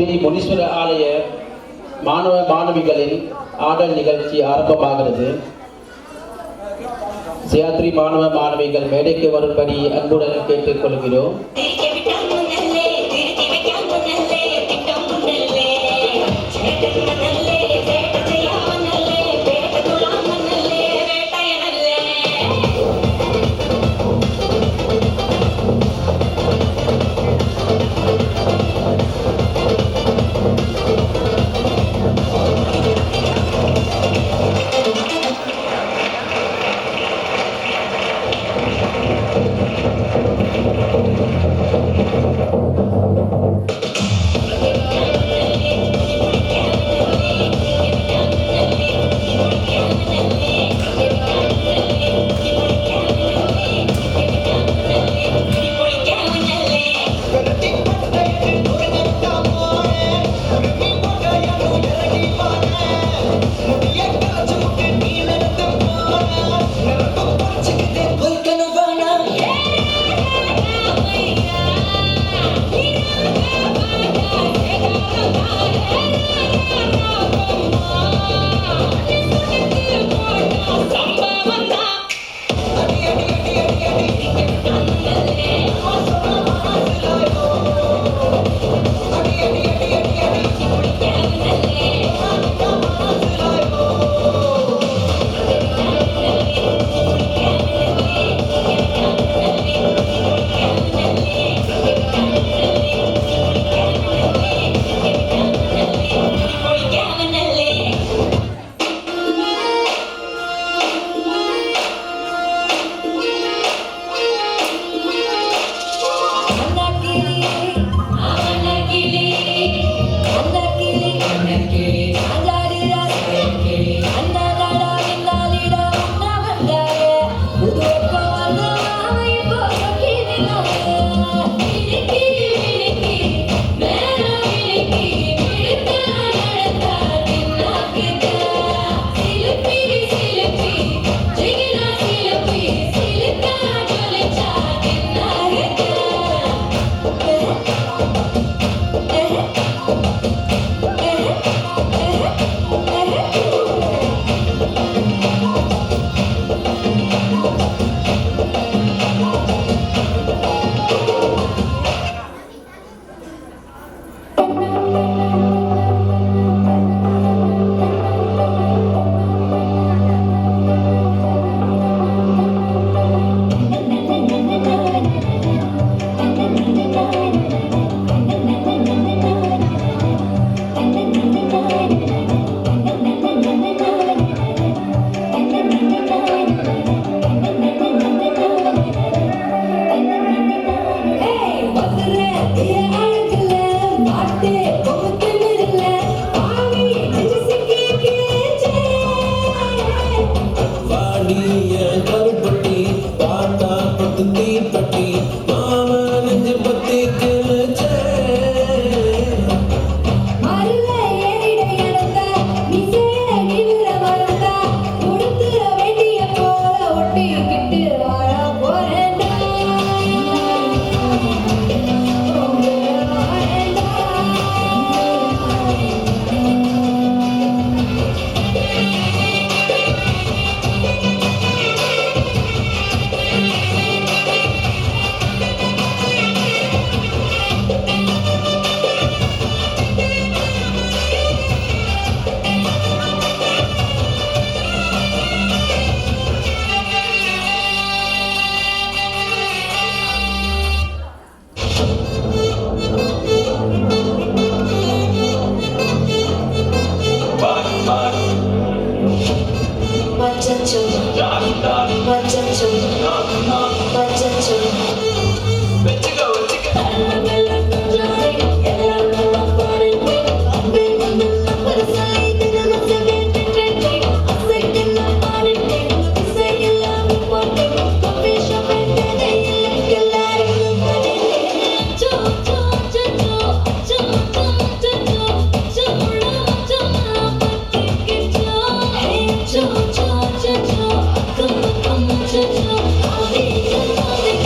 Speaker 3: கோவிலி முனீஸ்வர ஆலய மாணவ மாணவிகளின் ஆடல் நிகழ்ச்சி ஆரம்பமாகிறது. சியாத்ரி மாணவ மாணவிகள் மேடைக்கு வரும்படி அன்புடன் கேட்டுக்கொள்கிறோம்.
Speaker 2: Come, come, come, come, come, come, come, come, come, come,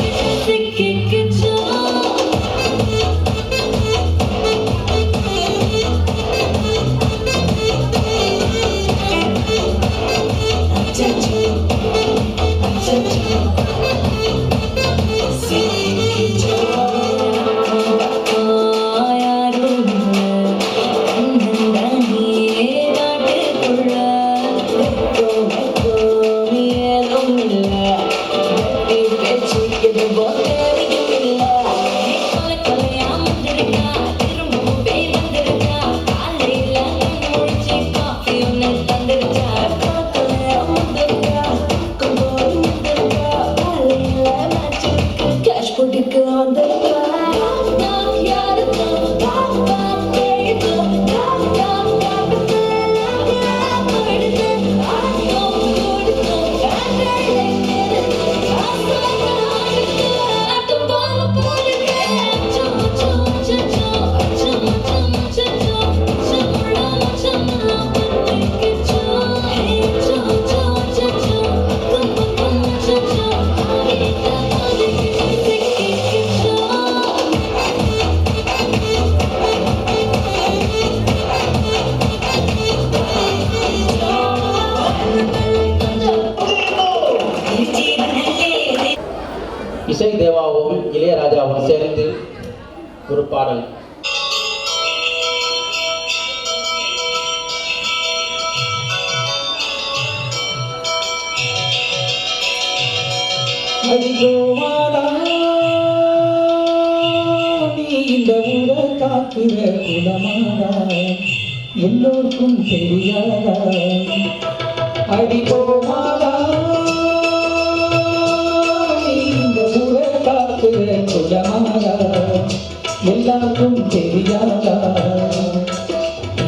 Speaker 2: come,
Speaker 3: இசை தேவாவும் இளையராஜாவும் சேர்ந்து ஒரு பாடல்.
Speaker 11: இந்த ஊரை காக்குற குலமாடா எல்லோருக்கும் தெரியாதா அடி போமாடா இந்த ஊரை காக்குற குலமாடா எல்லாருக்கும் தெரியாதா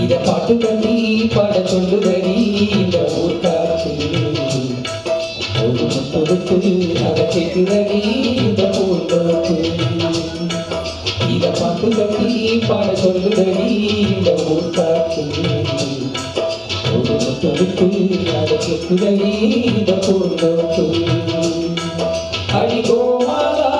Speaker 11: இத பாட்டு கண்ணி பாட சொல்லுதடி இந்த ஊர் காற்று ஒரு முத்தொடுத்து அதை கேட்குதடி இந்த பூந்தோப்பு இத பாட்டு கட்டி பாட சொல்லுதடி இந்த ஊர் காற்று ஒரு முத்தொடுத்து அதை கேட்குதடி இந்த பூந்தோப்பு அடிகோமாரா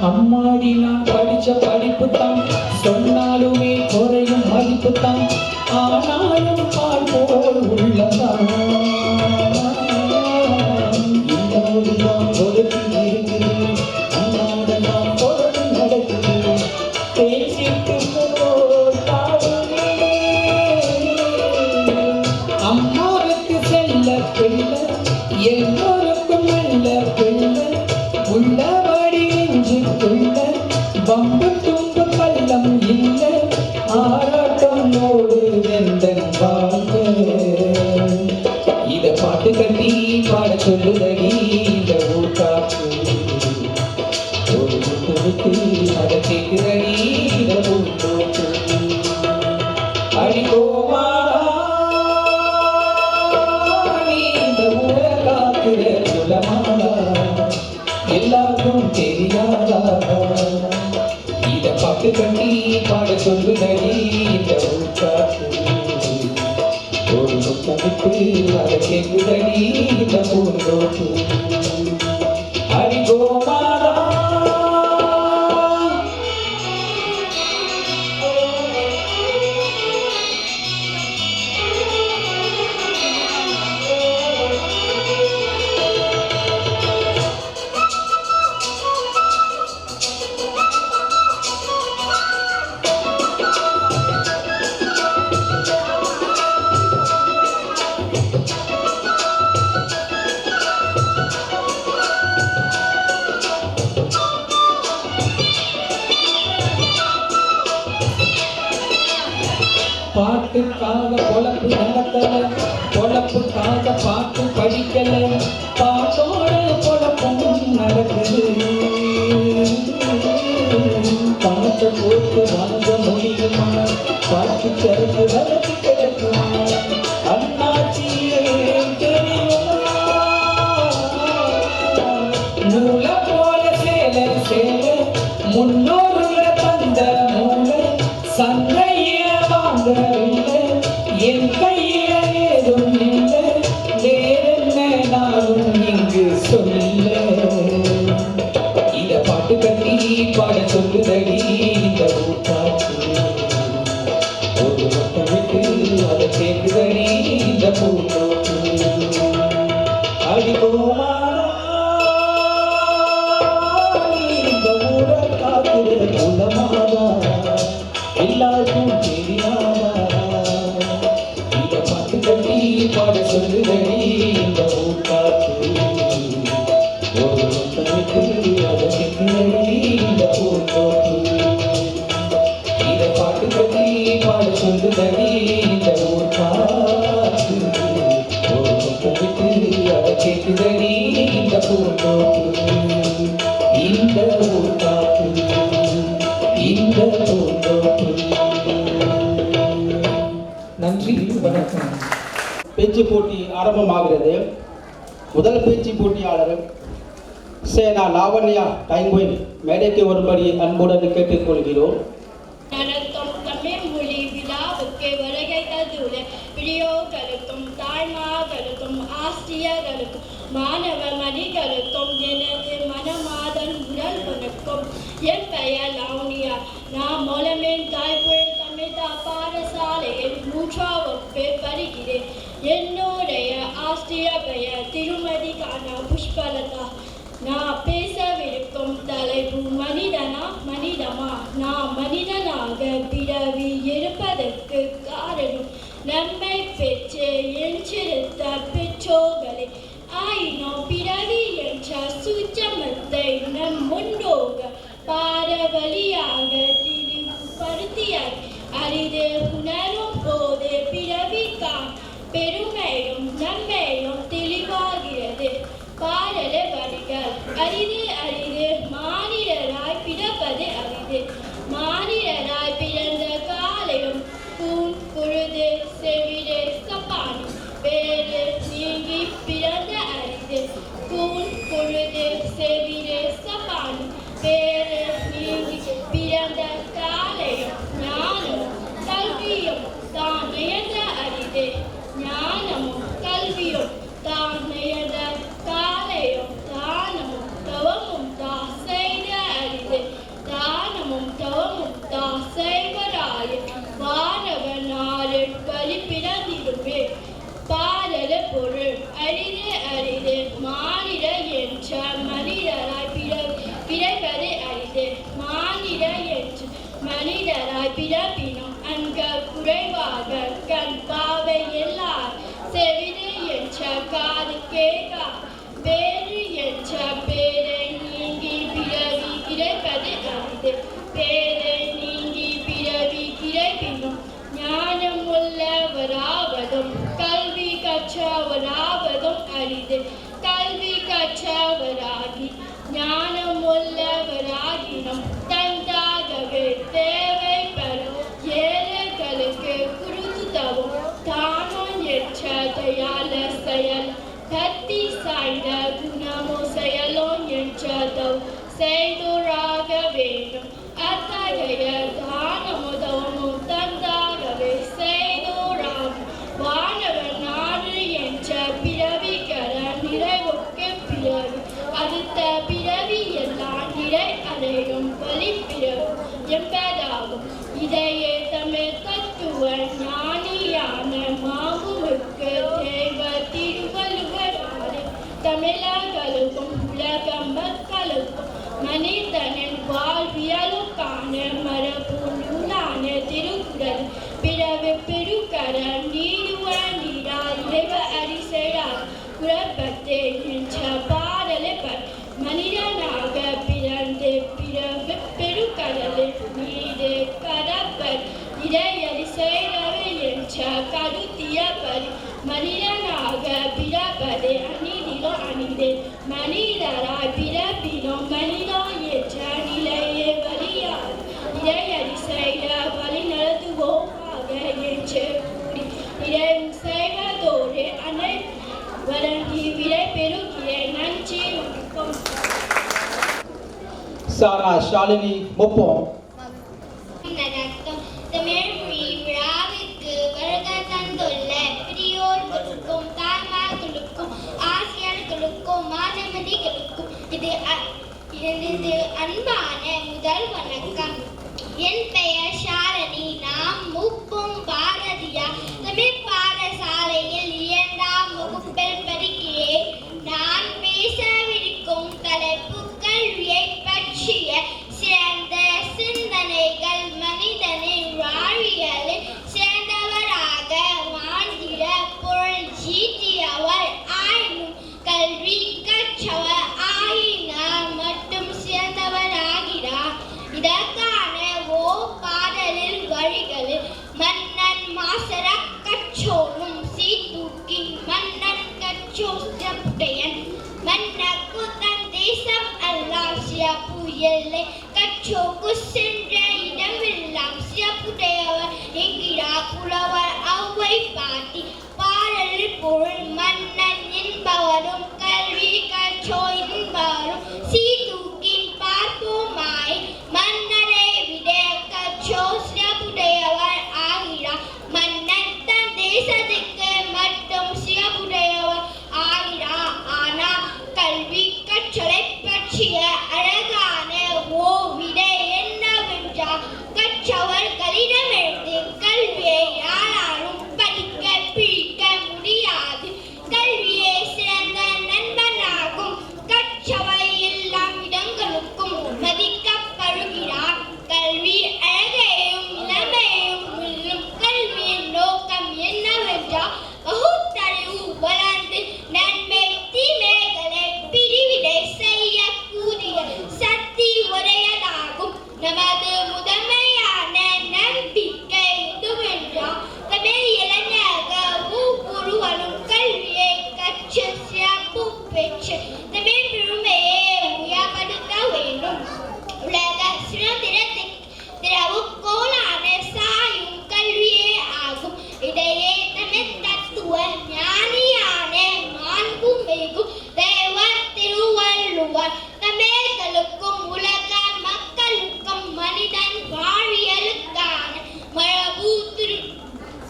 Speaker 11: அம்மாடி நான் படிச்ச படிப்பு தான் சொன்னாலுமே குறையும் மதிப்பு தான் ஆனாலும் பால் போல் உள்ளதான் இந்த மொழிதான் பொறுத்து இருக்குது அண்ணாட நான் பொறுத்து நடக்குது பேசிட்டு அம்மாவுக்கு செல்ல பிள்ளை எல்லோருக்கும் நல்ல பிள்ளை உள்ளபடி நெஞ்சுக்குள்ள பம்பு தும்பு பள்ளம் இல்லை ஆராட்டம் நோடு வெந்தன் வாழ்க்கை இத பாட்டு கட்டி பாட சொல்லுதடி இந்த ஊர் காற்று ஒரு முத்து அதை கேட்குதடி இந்த பூந்தோப்பு அடிகோமாரா நீ இந்த ஊரை காக்குற குலமாடா எல்லாருக்கும் தெரியாதா இத பாட்டு கட்டி பாட சொல்லுதடி இந்த ஊர் காற்று ஒரு முத்தமிட்டு அதை கேட்குதடி இந்த பூந்தோப்பு அடிகோமாரா பாட்டுக்காக பொழப்பு நடக்கல பொழப்புக்காக பாட்டு படிக்கல பாட்டோட பொழப்பும் நடக்குது பணத்தை போட்டு வாங்க முடியுமா பாட்டு கருத்து வளர்த்து கிடக்குமா அண்ணாச்சியே தெரியுமா நூல போல சேல சேல முன்னோருல தந்த மூல சந்தைய வாங்கவில்லை என் கையில ஏதும் இல்லை வேறென்ன நாளும் இங்கு சொல்ல இத பாட்டு கட்டி பாட சொல்லுதடி இந்த ஊர் காற்று ஒரு முத்தமிட்டு அதை கேட்குதடி இந்த பூந்தோப்பு அடிகோமாரா இந்த ஊரை காக்குற குலமாடா எல்லாருக்கும் தெரியாதா இத பாட்டு கட்டி பாட சொல்லுதடி இந்த ஊர் காற்று ஒரு முத்தமிட்டு அதை கேட்குதடி இந்த பூந்தோப்பு இத பாட்டு கட்டி பாட சொல்லுதடி இந்த ஊர் காற்று ஒரு முத்தமிட்டு அதை கேட்குதடி இந்த பூந்தோப்பு இந்த ஊர் காற்று இந்த பூந்தோப்பு
Speaker 3: பேச்சு போட்டி ஆரம்பமாகிறது. முதல் பேச்சு போட்டியாளர் சேனா லாவண்யா டைங்குயின் மேடைக்கு வரும்படி அன்புடன் கேட்டுக்கொள்கிறோம்.
Speaker 2: நடத்தும் தமிழ் மொழி விழாவுக்கு வருகை தந்துள்ள பிரியோர்களுக்கும் தாய்மார்களுக்கும் ஆசிரியர்களுக்கும் மாணவ மணிகளுக்கும் எனது மனமாதன் முதல் வணக்கம். என் பெயர் லாவண்யா. நான் மொழமேன் தாய்புழல் தமிழ் பாடசாலையில் 3ஆம் வகுப்பு படிக்கிறேன். என்னுடைய ஆசிரியர் பெயர் திருமதி கானா புஷ்பலதா. நான் பேசவிருக்கும் தலைப்பு மனிதனா மனிதமா. நான் மனிதனாக பிறவி இருப்பதற்கு காரணம் நம்மை பெற்று எஞ்சிருந்த பெற்றோர்களே. ஆயினும் பிறவி என்ற சூட்சமத்தை நம் முன்னோர்கள் பாட வழியாக திரிவுபடுத்தியார். அரிது உணரும் போது பிறவிக்கான் பெருமையும் நன்மையும் தெளிவாகிறது. பாடல வரிகள். அரிது அரிது மானிடராய் பிறப்பது அரிது. மானிடராய் பிறந்த காலையும் கூன் பொழுது செவிடு சப்பானி வேறு நீங்கி பிறந்த அரிது. கூன் பொழுது செவிடு சப்பானி வேறு நீங்கி பிறந்த காலையும் ஞானமும் கல்வியும் தான் நியந்த அரிது. ஞானமும் கல்வியும் தான் நியந்த காலையும் தானமும் தவமும் தான் செய்த அரிது. தானமும் தவமும் தான் செய்வராய வானவன் நாடு பலிப்பிறந்திடுமே. பாடல பொருள். அரிது அரிது மானிட என்ற மனிதராய் பிறப்பது அரிது. மானிட என்று மனிதராய் பிறப்பினும் அங்க குறைவாக கண் பாவை எல்லார் செவிது என்ற காது கேட்க பேரு என்ற பேரை நீங்கி பிறவி கிடைப்பது அரிது. பேரை நீங்கி பிறவி கிடைப்பினும் ஞானம் உள்ளவராவதும் கல்வி கற்றவராவதும் அரிது. கல்வி கற்றவராகி ஞானம் உள்ளவராகினும் தந்தாகவே தேவைப்படும் ஏழைகளுக்கு குருத்துதவும் தானம் என்ற தயால செயல் கத்தி சாய்ந்த குணமோ செயலோ என்றதும் செய்தோராக வேண்டும். அத்தகைய தானமுதவும் தந்தாகவே செய்தோராம் வானவர் நாடு என்ற பிறவிகர நிறைவுக்கு பிறவி அடுத்த பிறவி எல்லாம் நிறை அடையும் வழி பிறவி என்பதாகும். இதையே தமிழ் தத்துவ ஞானியான மாமுமுக்கு தேவ திருவள்ளுவராலே தமிழர்களுக்கும் உலக மக்களுக்கும் மனிதனின் வாழ்வியலுக்கான மரபு நூலான திருக்குறள் பிறவி பெருக்கர நீடுவ நீரா இறைவ அரிசையார் குறப்பட்டே என்ற பாடலை மனிதனாக பிறந்து பிறவி பெருக்கடலில் மீது கடப்பர் இறையடி செய்தவை என்ற கருத்தியபடி மனிதனாக பிறப்பது அநீதிலோ அநீதே. மனிதராய் பிறப்பினும் மனிதோ என்ற நிலையே வழியாக இறையடி செய்த வழி நடத்துவோமாக என்று கூறி இறை செய்வதோடு அனை வழங்கி விடை பெறுகிறேன். நன்றி, வணக்கம்.
Speaker 3: சாரா ஷாலினி முப்போம்.
Speaker 2: நடத்தும் தமிழ் மொழி விழாவிற்கு வருகை தந்துள்ள பெரியோர்களுக்கும் தாய்மார்களுக்கும் ஆசிரியர்களுக்கும் மாணவர்களுக்கும் எனது அன்பான முதல் வணக்கம். என் பெயர் ஷாலினி. நான் முப்பும் பாரதியார் தமிழ் பாடசாலையில் 2ஆம் வகுப்பில் படிக்கிறேன். நான் பேசவிருக்கும் தலைப்பு கல்வியை பற்றிய சிறந்த சிந்தனைகள். மனிதனின் வாழ்வியலில் சிறந்தவராக வாழ்ந்திட பொருள் ஈட்டியவர் ஆயினும் கல்வி கற்றவர் ஆயினால் மட்டும் சிறந்தவராகிறார். இதற்கான பாடலில் வரிகளில் மன்னன் மாசர கற்றோனும் சீதூக்கி மன்னன் கற்றோ சிறப்புடையன் மன்னக்கு தன் தேசம் அல்லாம் சிறப்பு எல்லை கற்றோக்கு சென்ற இடமெல்லாம் சிறப்புடையவர் என்கிறார் புலவர் ஔவை பாட்டி. பாடலில் கற்றவர்களிடமிருந்து கல்வியை யாராலும் படிக்க பிரிக்க முடியாது. கல்வியே சிறந்த நண்பனாகும். கற்றவர் எல்லா இடங்களுக்கும் மதிக்கப்படுகிறார். கல்வி அழகையும் இளமையையும் வெல்லும். கல்வியின் நோக்கம் என்னவென்றால் பகுத்தறிவு வளர்ந்து நன்மை தீமைகளை பிரிவினை செய்யக்கூடிய சக்தி உடையதாகும். நமது முதன்மையான நம்பிக்கை எதுவென்றால் தமிழ் இளைஞர்கள் ஒவ்வொருவரும் கல்வியை கற்று சிறப்பு பெற்று தமிழ் பெருமையை உயர்படுத்த வேண்டும். உலக சுதந்திரத்திற்கு திறவுகோலான சாயும் கல்வியே ஆகும். இதையே தமிழ் தத்துவ ஞானியான மாண்புமிகு தெய்வத் திருவள்ளுவர் தமிழர்களுக்கும் உலக மக்களுக்கும் மனிதன் வாழ்வியலுக்கான மரபு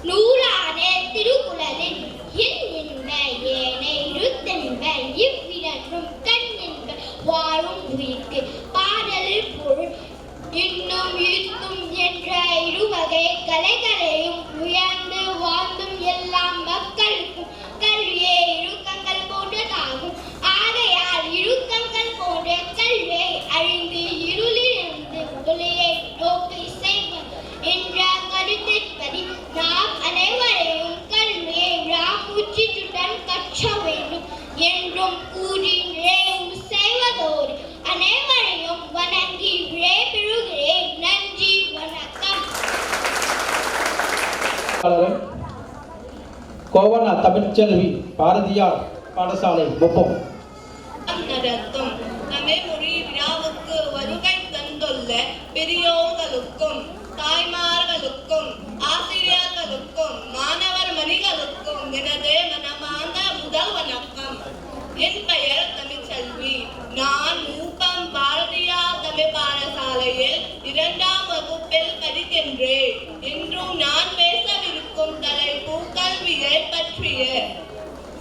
Speaker 2: நூலான திருக்குறளில் என் என்ப ஏனை இருத்தென்ப இவ்விரண்டும் கண் என்ப வாழும் உயிர்க்கு பாடலில் பொருள் இன்னும் இருத்தும் என்ற இருவகை கலைகளையும் உயர்ந்து வாழ்ந்தும் எல்லா மக்களுக்கும் கல்வியே இறுக்கங்கள் போன்றதாகும். ஆகையால் இறுக்கங்கள் போன்ற கல்வியை அறிந்து இருளிலிருந்து ஒளியை நோக்கி செய்வது என்ற கருத்தின்படி நாம் அனைவரையும் கல்வியை விடாமுயற்சியுடன் கற்ற வேண்டும் என்றும் கூறி நிறைவு செய்வதோடு அனைவரையும் வணங்கி விடைபெறுகிறேன். நன்றி, வணக்கம்.
Speaker 3: கோவனா தமிழ்ச்செல்வி பாரதியார் பாடசாலை முப்பம்
Speaker 12: நடத்தும் தமிழ் மொழி விழாவுக்கு வருகை தந்துள்ள பெரியோர்களுக்கும் தாய்மார்களுக்கும் ஆசிரியர்களுக்கும் மாணவர் மணிகளுக்கும் எனது மனமார்ந்த முதல் வணக்கம். என் பெயர் தமிழ்ச்செல்வி. நான் மூப்பம் பாரதியார் தமிழ் பாடசாலையில் 2ஆம் வகுப்பில் படிக்கின்றேன். இன்றும் நான் பேசவிருக்கும் தலைப்பு கல்வியை பற்றிய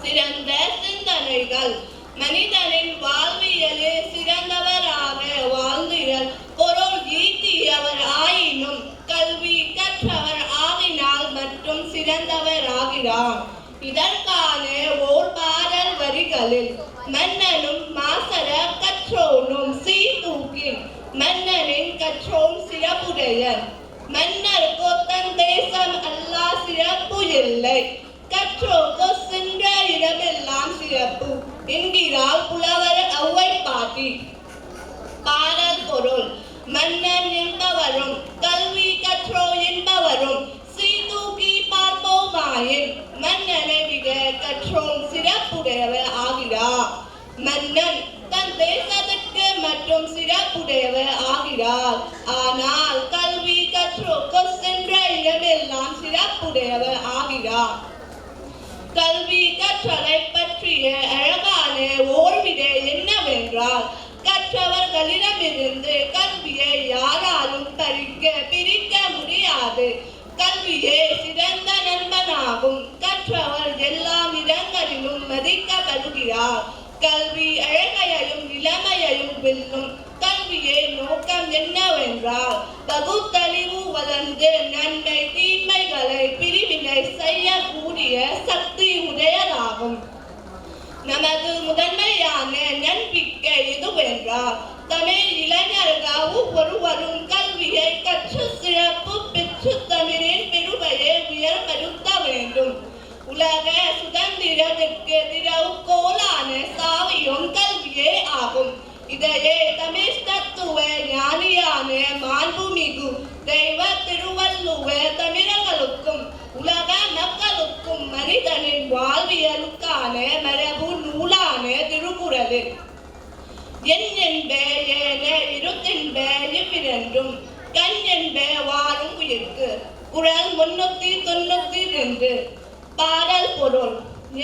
Speaker 12: சிறந்த சிந்தனைகள். மனிதனின் வாழ்வியலில் சிறந்தவராக வாழ்ந்தியல் பொருள் ஈட்டியவர் ஆயினும் கல்வி கற்றவர் ஆகினால் மட்டும் சிறந்தவர் ஆகிறார். இதற்கான ஓர் பாடல் வரிகளில் மன்னனும் மாசர கற்றோனும் சீதூக்கின் மன்னனின் கற்றோன் சிறப்புடையன். மன்னருக்கு தன் தேசம் அல்லா சிறப்பு இல்லை, கற்றோக்கு சென்ற இடமெல்லாம் சிறப்பு என்கிறார் புலவர் ஔவை பாட்டி. பாடல் பொருள்: மன்னன் என்பவரும் கல்வி கற்றோ என்பவரும் சீதூக்கி பார்ப்போமாயின் மன்னனை விட கற்றோன் சிறப்புடையவர் ஆகிறார். மன்னன் தன் தேசத்திற்கு மற்றும் சிறப்புடையவர் ஆகிறார். ஆனால் கல்வி கற்றோக்கு சென்ற இடமெல்லாம் சிறப்புடையவர் ஆகிறார். கல்வி கற்றலை பற்றிய அழகான ஓர் விடை என்னவென்றால், கற்றவர்களிடமிருந்து கல்வியை யாராலும் பிரிக்க முடியாது. கல்வியே சிறந்த நண்பனாகும். கற்றவர் எல்லா இடங்களிலும் மதிக்கப்படுகிறார். கல்வி அழகையையும் இளமையையும் வெல்லும். கல்வியை நோக்கம் என்னவென்றால் பகுத்தறிவு வளர்ந்து நன்மை தீமைகளை பிரிவினை செய்யக்கூடிய சக்தி உடையதாகும். நமது முதன்மையான நம்பிக்கை எதுவென்றால் தமிழ் இளைஞர்கள் ஒவ்வொருவரும் கல்வியை கற்று சிறப்பு பெற்று தமிழின் பெருமையை உயர்படுத்த வேண்டும். உலக சுதந்திரத்திற்கு திறவுகோலான சாவியும் கல்வியே ஆகும். இதையே தமிழ் தத்துவ ஞானியான மாண்புமிகு தெய்வ திருவள்ளுவர் தமிழர்களுக்கும் உலக மக்களுக்கும் மனிதனின் வாழ்வியலுக்கான மரபு நூலான திருக்குறளில் என் என்ப ஏன இருத்தென்ப இவ்விரண்டும் கண் என்ப வாழும் உயிர்க்கு. குறள் 392. பாடல் பொருள்: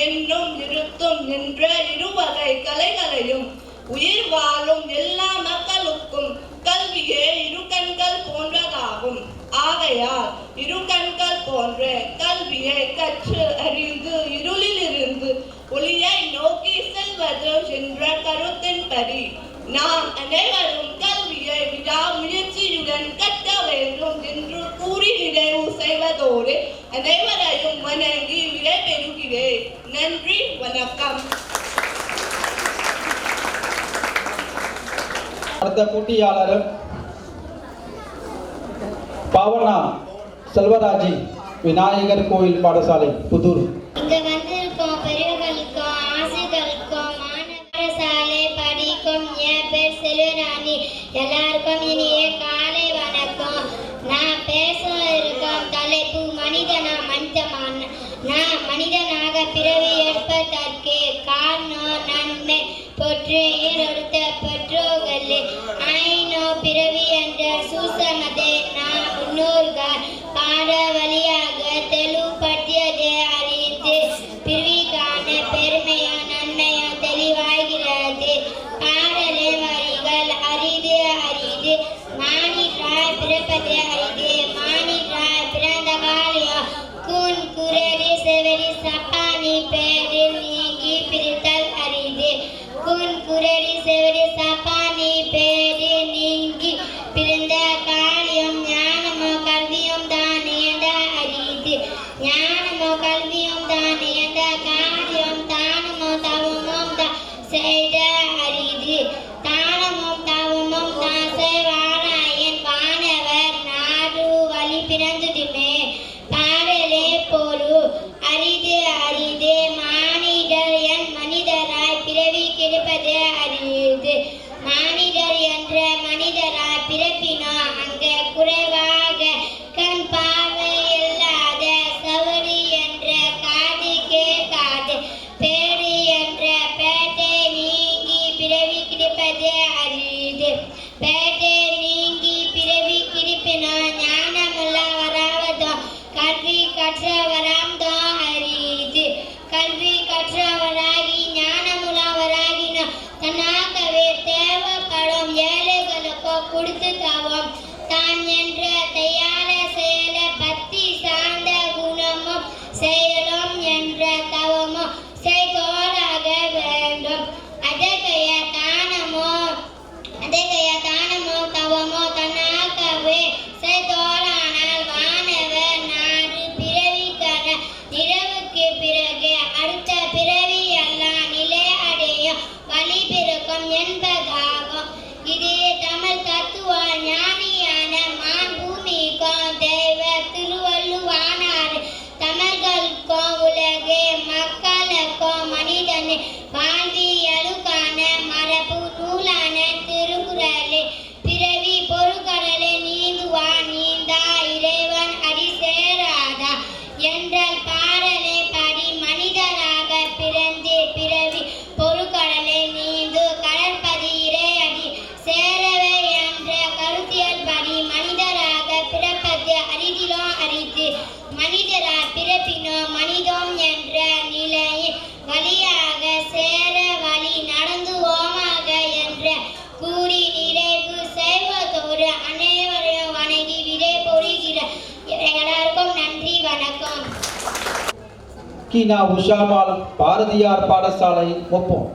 Speaker 12: என்னும் இருத்தும் என்ற இருவகை கலைகளையும் உயிர் வாழும் எல்லா மக்களுக்கும் கல்வியே இரு கண்கள் போன்றதாகும். ஆகையால் இரு கண்கள் போன்ற கல்வியை கற்று அறிந்து இருளிலிருந்து ஒளியை நோக்கி செல்வது என்ற கருத்தின்படி நாம் அனைவரும் கல்வியை விடாமுயற்சியுடன் கற்க வேண்டும் என்று வணக்கம்.
Speaker 3: அடுத்த போட்டியாளர் பாவனா செல்வராஜி, விநாயகர் கோயில் பாடசாலை, புதூர்.
Speaker 2: இங்க வந்திருக்கோம் பெரியவர்களுக்கும் ஆசிரியர்களுக்கும் மாணவ சாலை படிக்கும் என் பேர் செல்வராணி. எல்லாருக்கும் இனிய காலை வணக்கம். நான் பேச இருக்கும் தலைப்பு மனிதனா மனிதமான. நான் மனிதனாக பிறவி எடுப்பதற்கு காரணம் நன்மை பொற்று ஈரொடுத்த பெற்றோர்களே. ஐநோ பிறவி என்ற சூசமதை நான் முன்னோர்கள் பாட வழியாக தெளிவுபடுத்தியதை அறிந்து பிறவிக்கான பெருமையா நன்மையா தெளிவாகிறது. பாடலே வரிகள் அரிது அரிது மானிடராய் பிறப்பது அரிது. மானிடராய் பிறந்த காலியா கூன் குரடி செவரி சப்பானி பேரில் நீங்கி பிரித்தல் அரிது. கூன் குரடி செவரி சப்பானி பேரில் நீங்கி பிறந்த காலியம் ஞானமோ கல்வியும் தான் என்ற அரிது. ஞானமோ கல்வியும் தான் என்ற காரியம் தானமோ தவமும் தான் செய்த அரிது. தானமும் தவமும் தான் செய்வாராயன் வானவர் நாடு வழி பிறந்துடுமே. பாடலே போரு அரிது அரிது மானிடர் என் மனிதராய் பிறவி கிடைப்பது அரிது. மானிடர் என்ற மனிதராய் பிறப்பினோ அங்கே குறைவாக கண் பார்வை இல்லாத சவரி என்ற காது கேட்காது பேடு என்ற பேட்டை நீங்கி பிறவி கிடைப்பது அரிது. பேட்டை நீங்கி பிறவி கிடைப்பினோ ஞானமுள்ள வராவதோ கல்வி கற்றவராம்தோ அரிது. கல்வி கற்றவராகி ஞானமுள்ளவராகினோ தன்னாகவே தேவைப்படும் ஏழைகளுக்கோ கொடுத்து தவோம். தான் என்ற தையால செயல பக்தி சார்ந்த குணமும் செயலும் என்ற தவமும் செய்தோராக வேண்டும். அதகைய தானமோ தவமோ தன்னாகவே செய்தோரானால் வானவர் நாடு பிறவிக்கான நிறைவுக்கு பிறகு அடுத்த பிறவி எல்லாம் நிலை அடையும் வழி பிறக்கும் என்பதாகும். இது தமிழ் தத்துவ ஞானியான மாண்புமிகும் தெய்வ திருவள்ளுவானார் தமிழ்களுக்கும் உலகே மக்களுக்கும் மனிதனை வாழ்வியலுக்கான மரபு நூலான திருக்குறளே. பிறவி பொருட்கடலை நீந்துவா நீந்தா இறைவன் அடி சேராதா என்றால் பாடலை பாடி மனிதராக பிறந்து பிறவி பொருட்கடலை நீந்து கடற்பதி இறையடி சேரவே என்ற கருத்தியல் படி மனிதராக பிறப்பது அரிதிலோ அரிது. மனிதரா பிறப்பினோ மனிதம் என்ற நிலையில் வழியாக சேர வழி நடந்துவோமாக என்ற கூறி நிறைவு செய்வதோடு அனைவரையும் வணங்கி விடை பொறுகிற எல்லாருக்கும் நன்றி வணக்கம்.
Speaker 3: கீனா உஷாமால் பாரதியார் பாடசாலை, ஒப்போம்.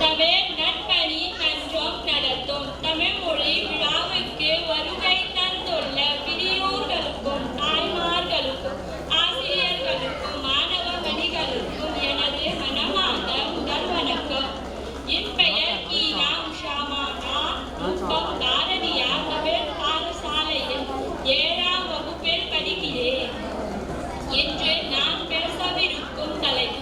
Speaker 2: தமிழ் நற்பணி நன்றும் நடத்தும். தமிழ் மொழி விழாவுக்கு வருகை தந்துள்ள பெரியோர்களுக்கும் தாய்மார்களுக்கும் ஆசிரியர்களுக்கும் மாணவ மணிகளுக்கும் எனது மனமார்ந்த முதல் வணக்கம். என் பெயர் கீனா உஷாமா. நான் முப்பம் பாரதியார் தமிழ் பாடசாலையில் 7ஆம் வகுப்பில் படிக்கிறேன். என்று நான் பேசவிருக்கும் தலைப்பு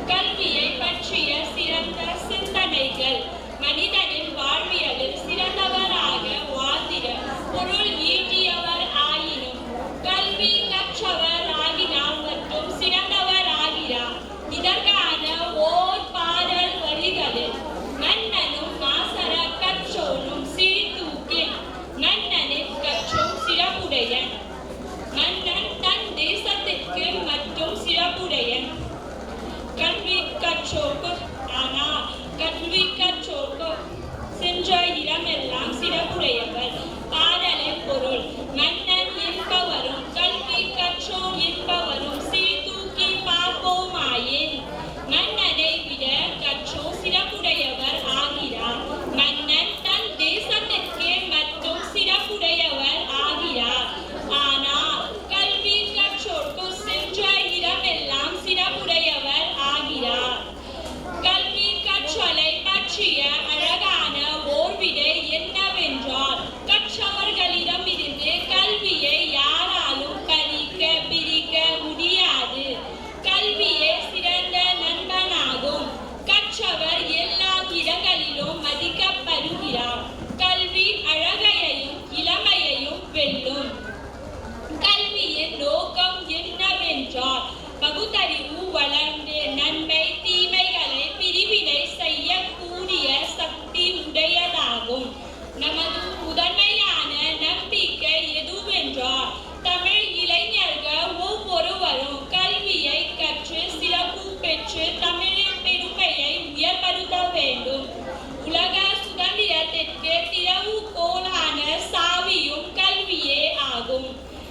Speaker 2: கல்வியை பற்றிய சிறந்த சிந்தனைகள். மனிதனின் வாழ்வியலில் சிறந்தவராக வாழ்ந்திட பொருள் ஈட்டியவர் ஆயினும் கல்வி கற்றவர் ஆகினார் மற்றும் சிறந்தவர் ஆகிறார். இதற்கான ஓர் பாடல் வரிகளில் மன்னனும் மாசர கற்றோனும் சீர்தூக்கில் மன்னனின் கற்றும் சிறப்புடையன். மன்னன் தன் தேசத்திற்கு மற்றும் சிறப்புடையன். கல்வி கற்றோர்க்கு ஆனால் கல்வி கற்றோர்க்கு சென்ற இடமெல்லாம் சிறப்புடையவர். பாடலின் பொருள் மன்னன் என்பவரும் கல்வி கற்றோர் என்பவரும் சீர்தூக்கி பார்ப்போமாயின் மன்னனை விட கற்றோர் சிறப்புடையவர் ஆகிறார். மன்னன் தன் தேசத்திற்கு மற்றும் சிறப்புடையவர் ஆகிறார்.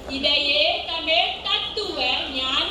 Speaker 2: இதையே தமிழ் தத்துவ ஞான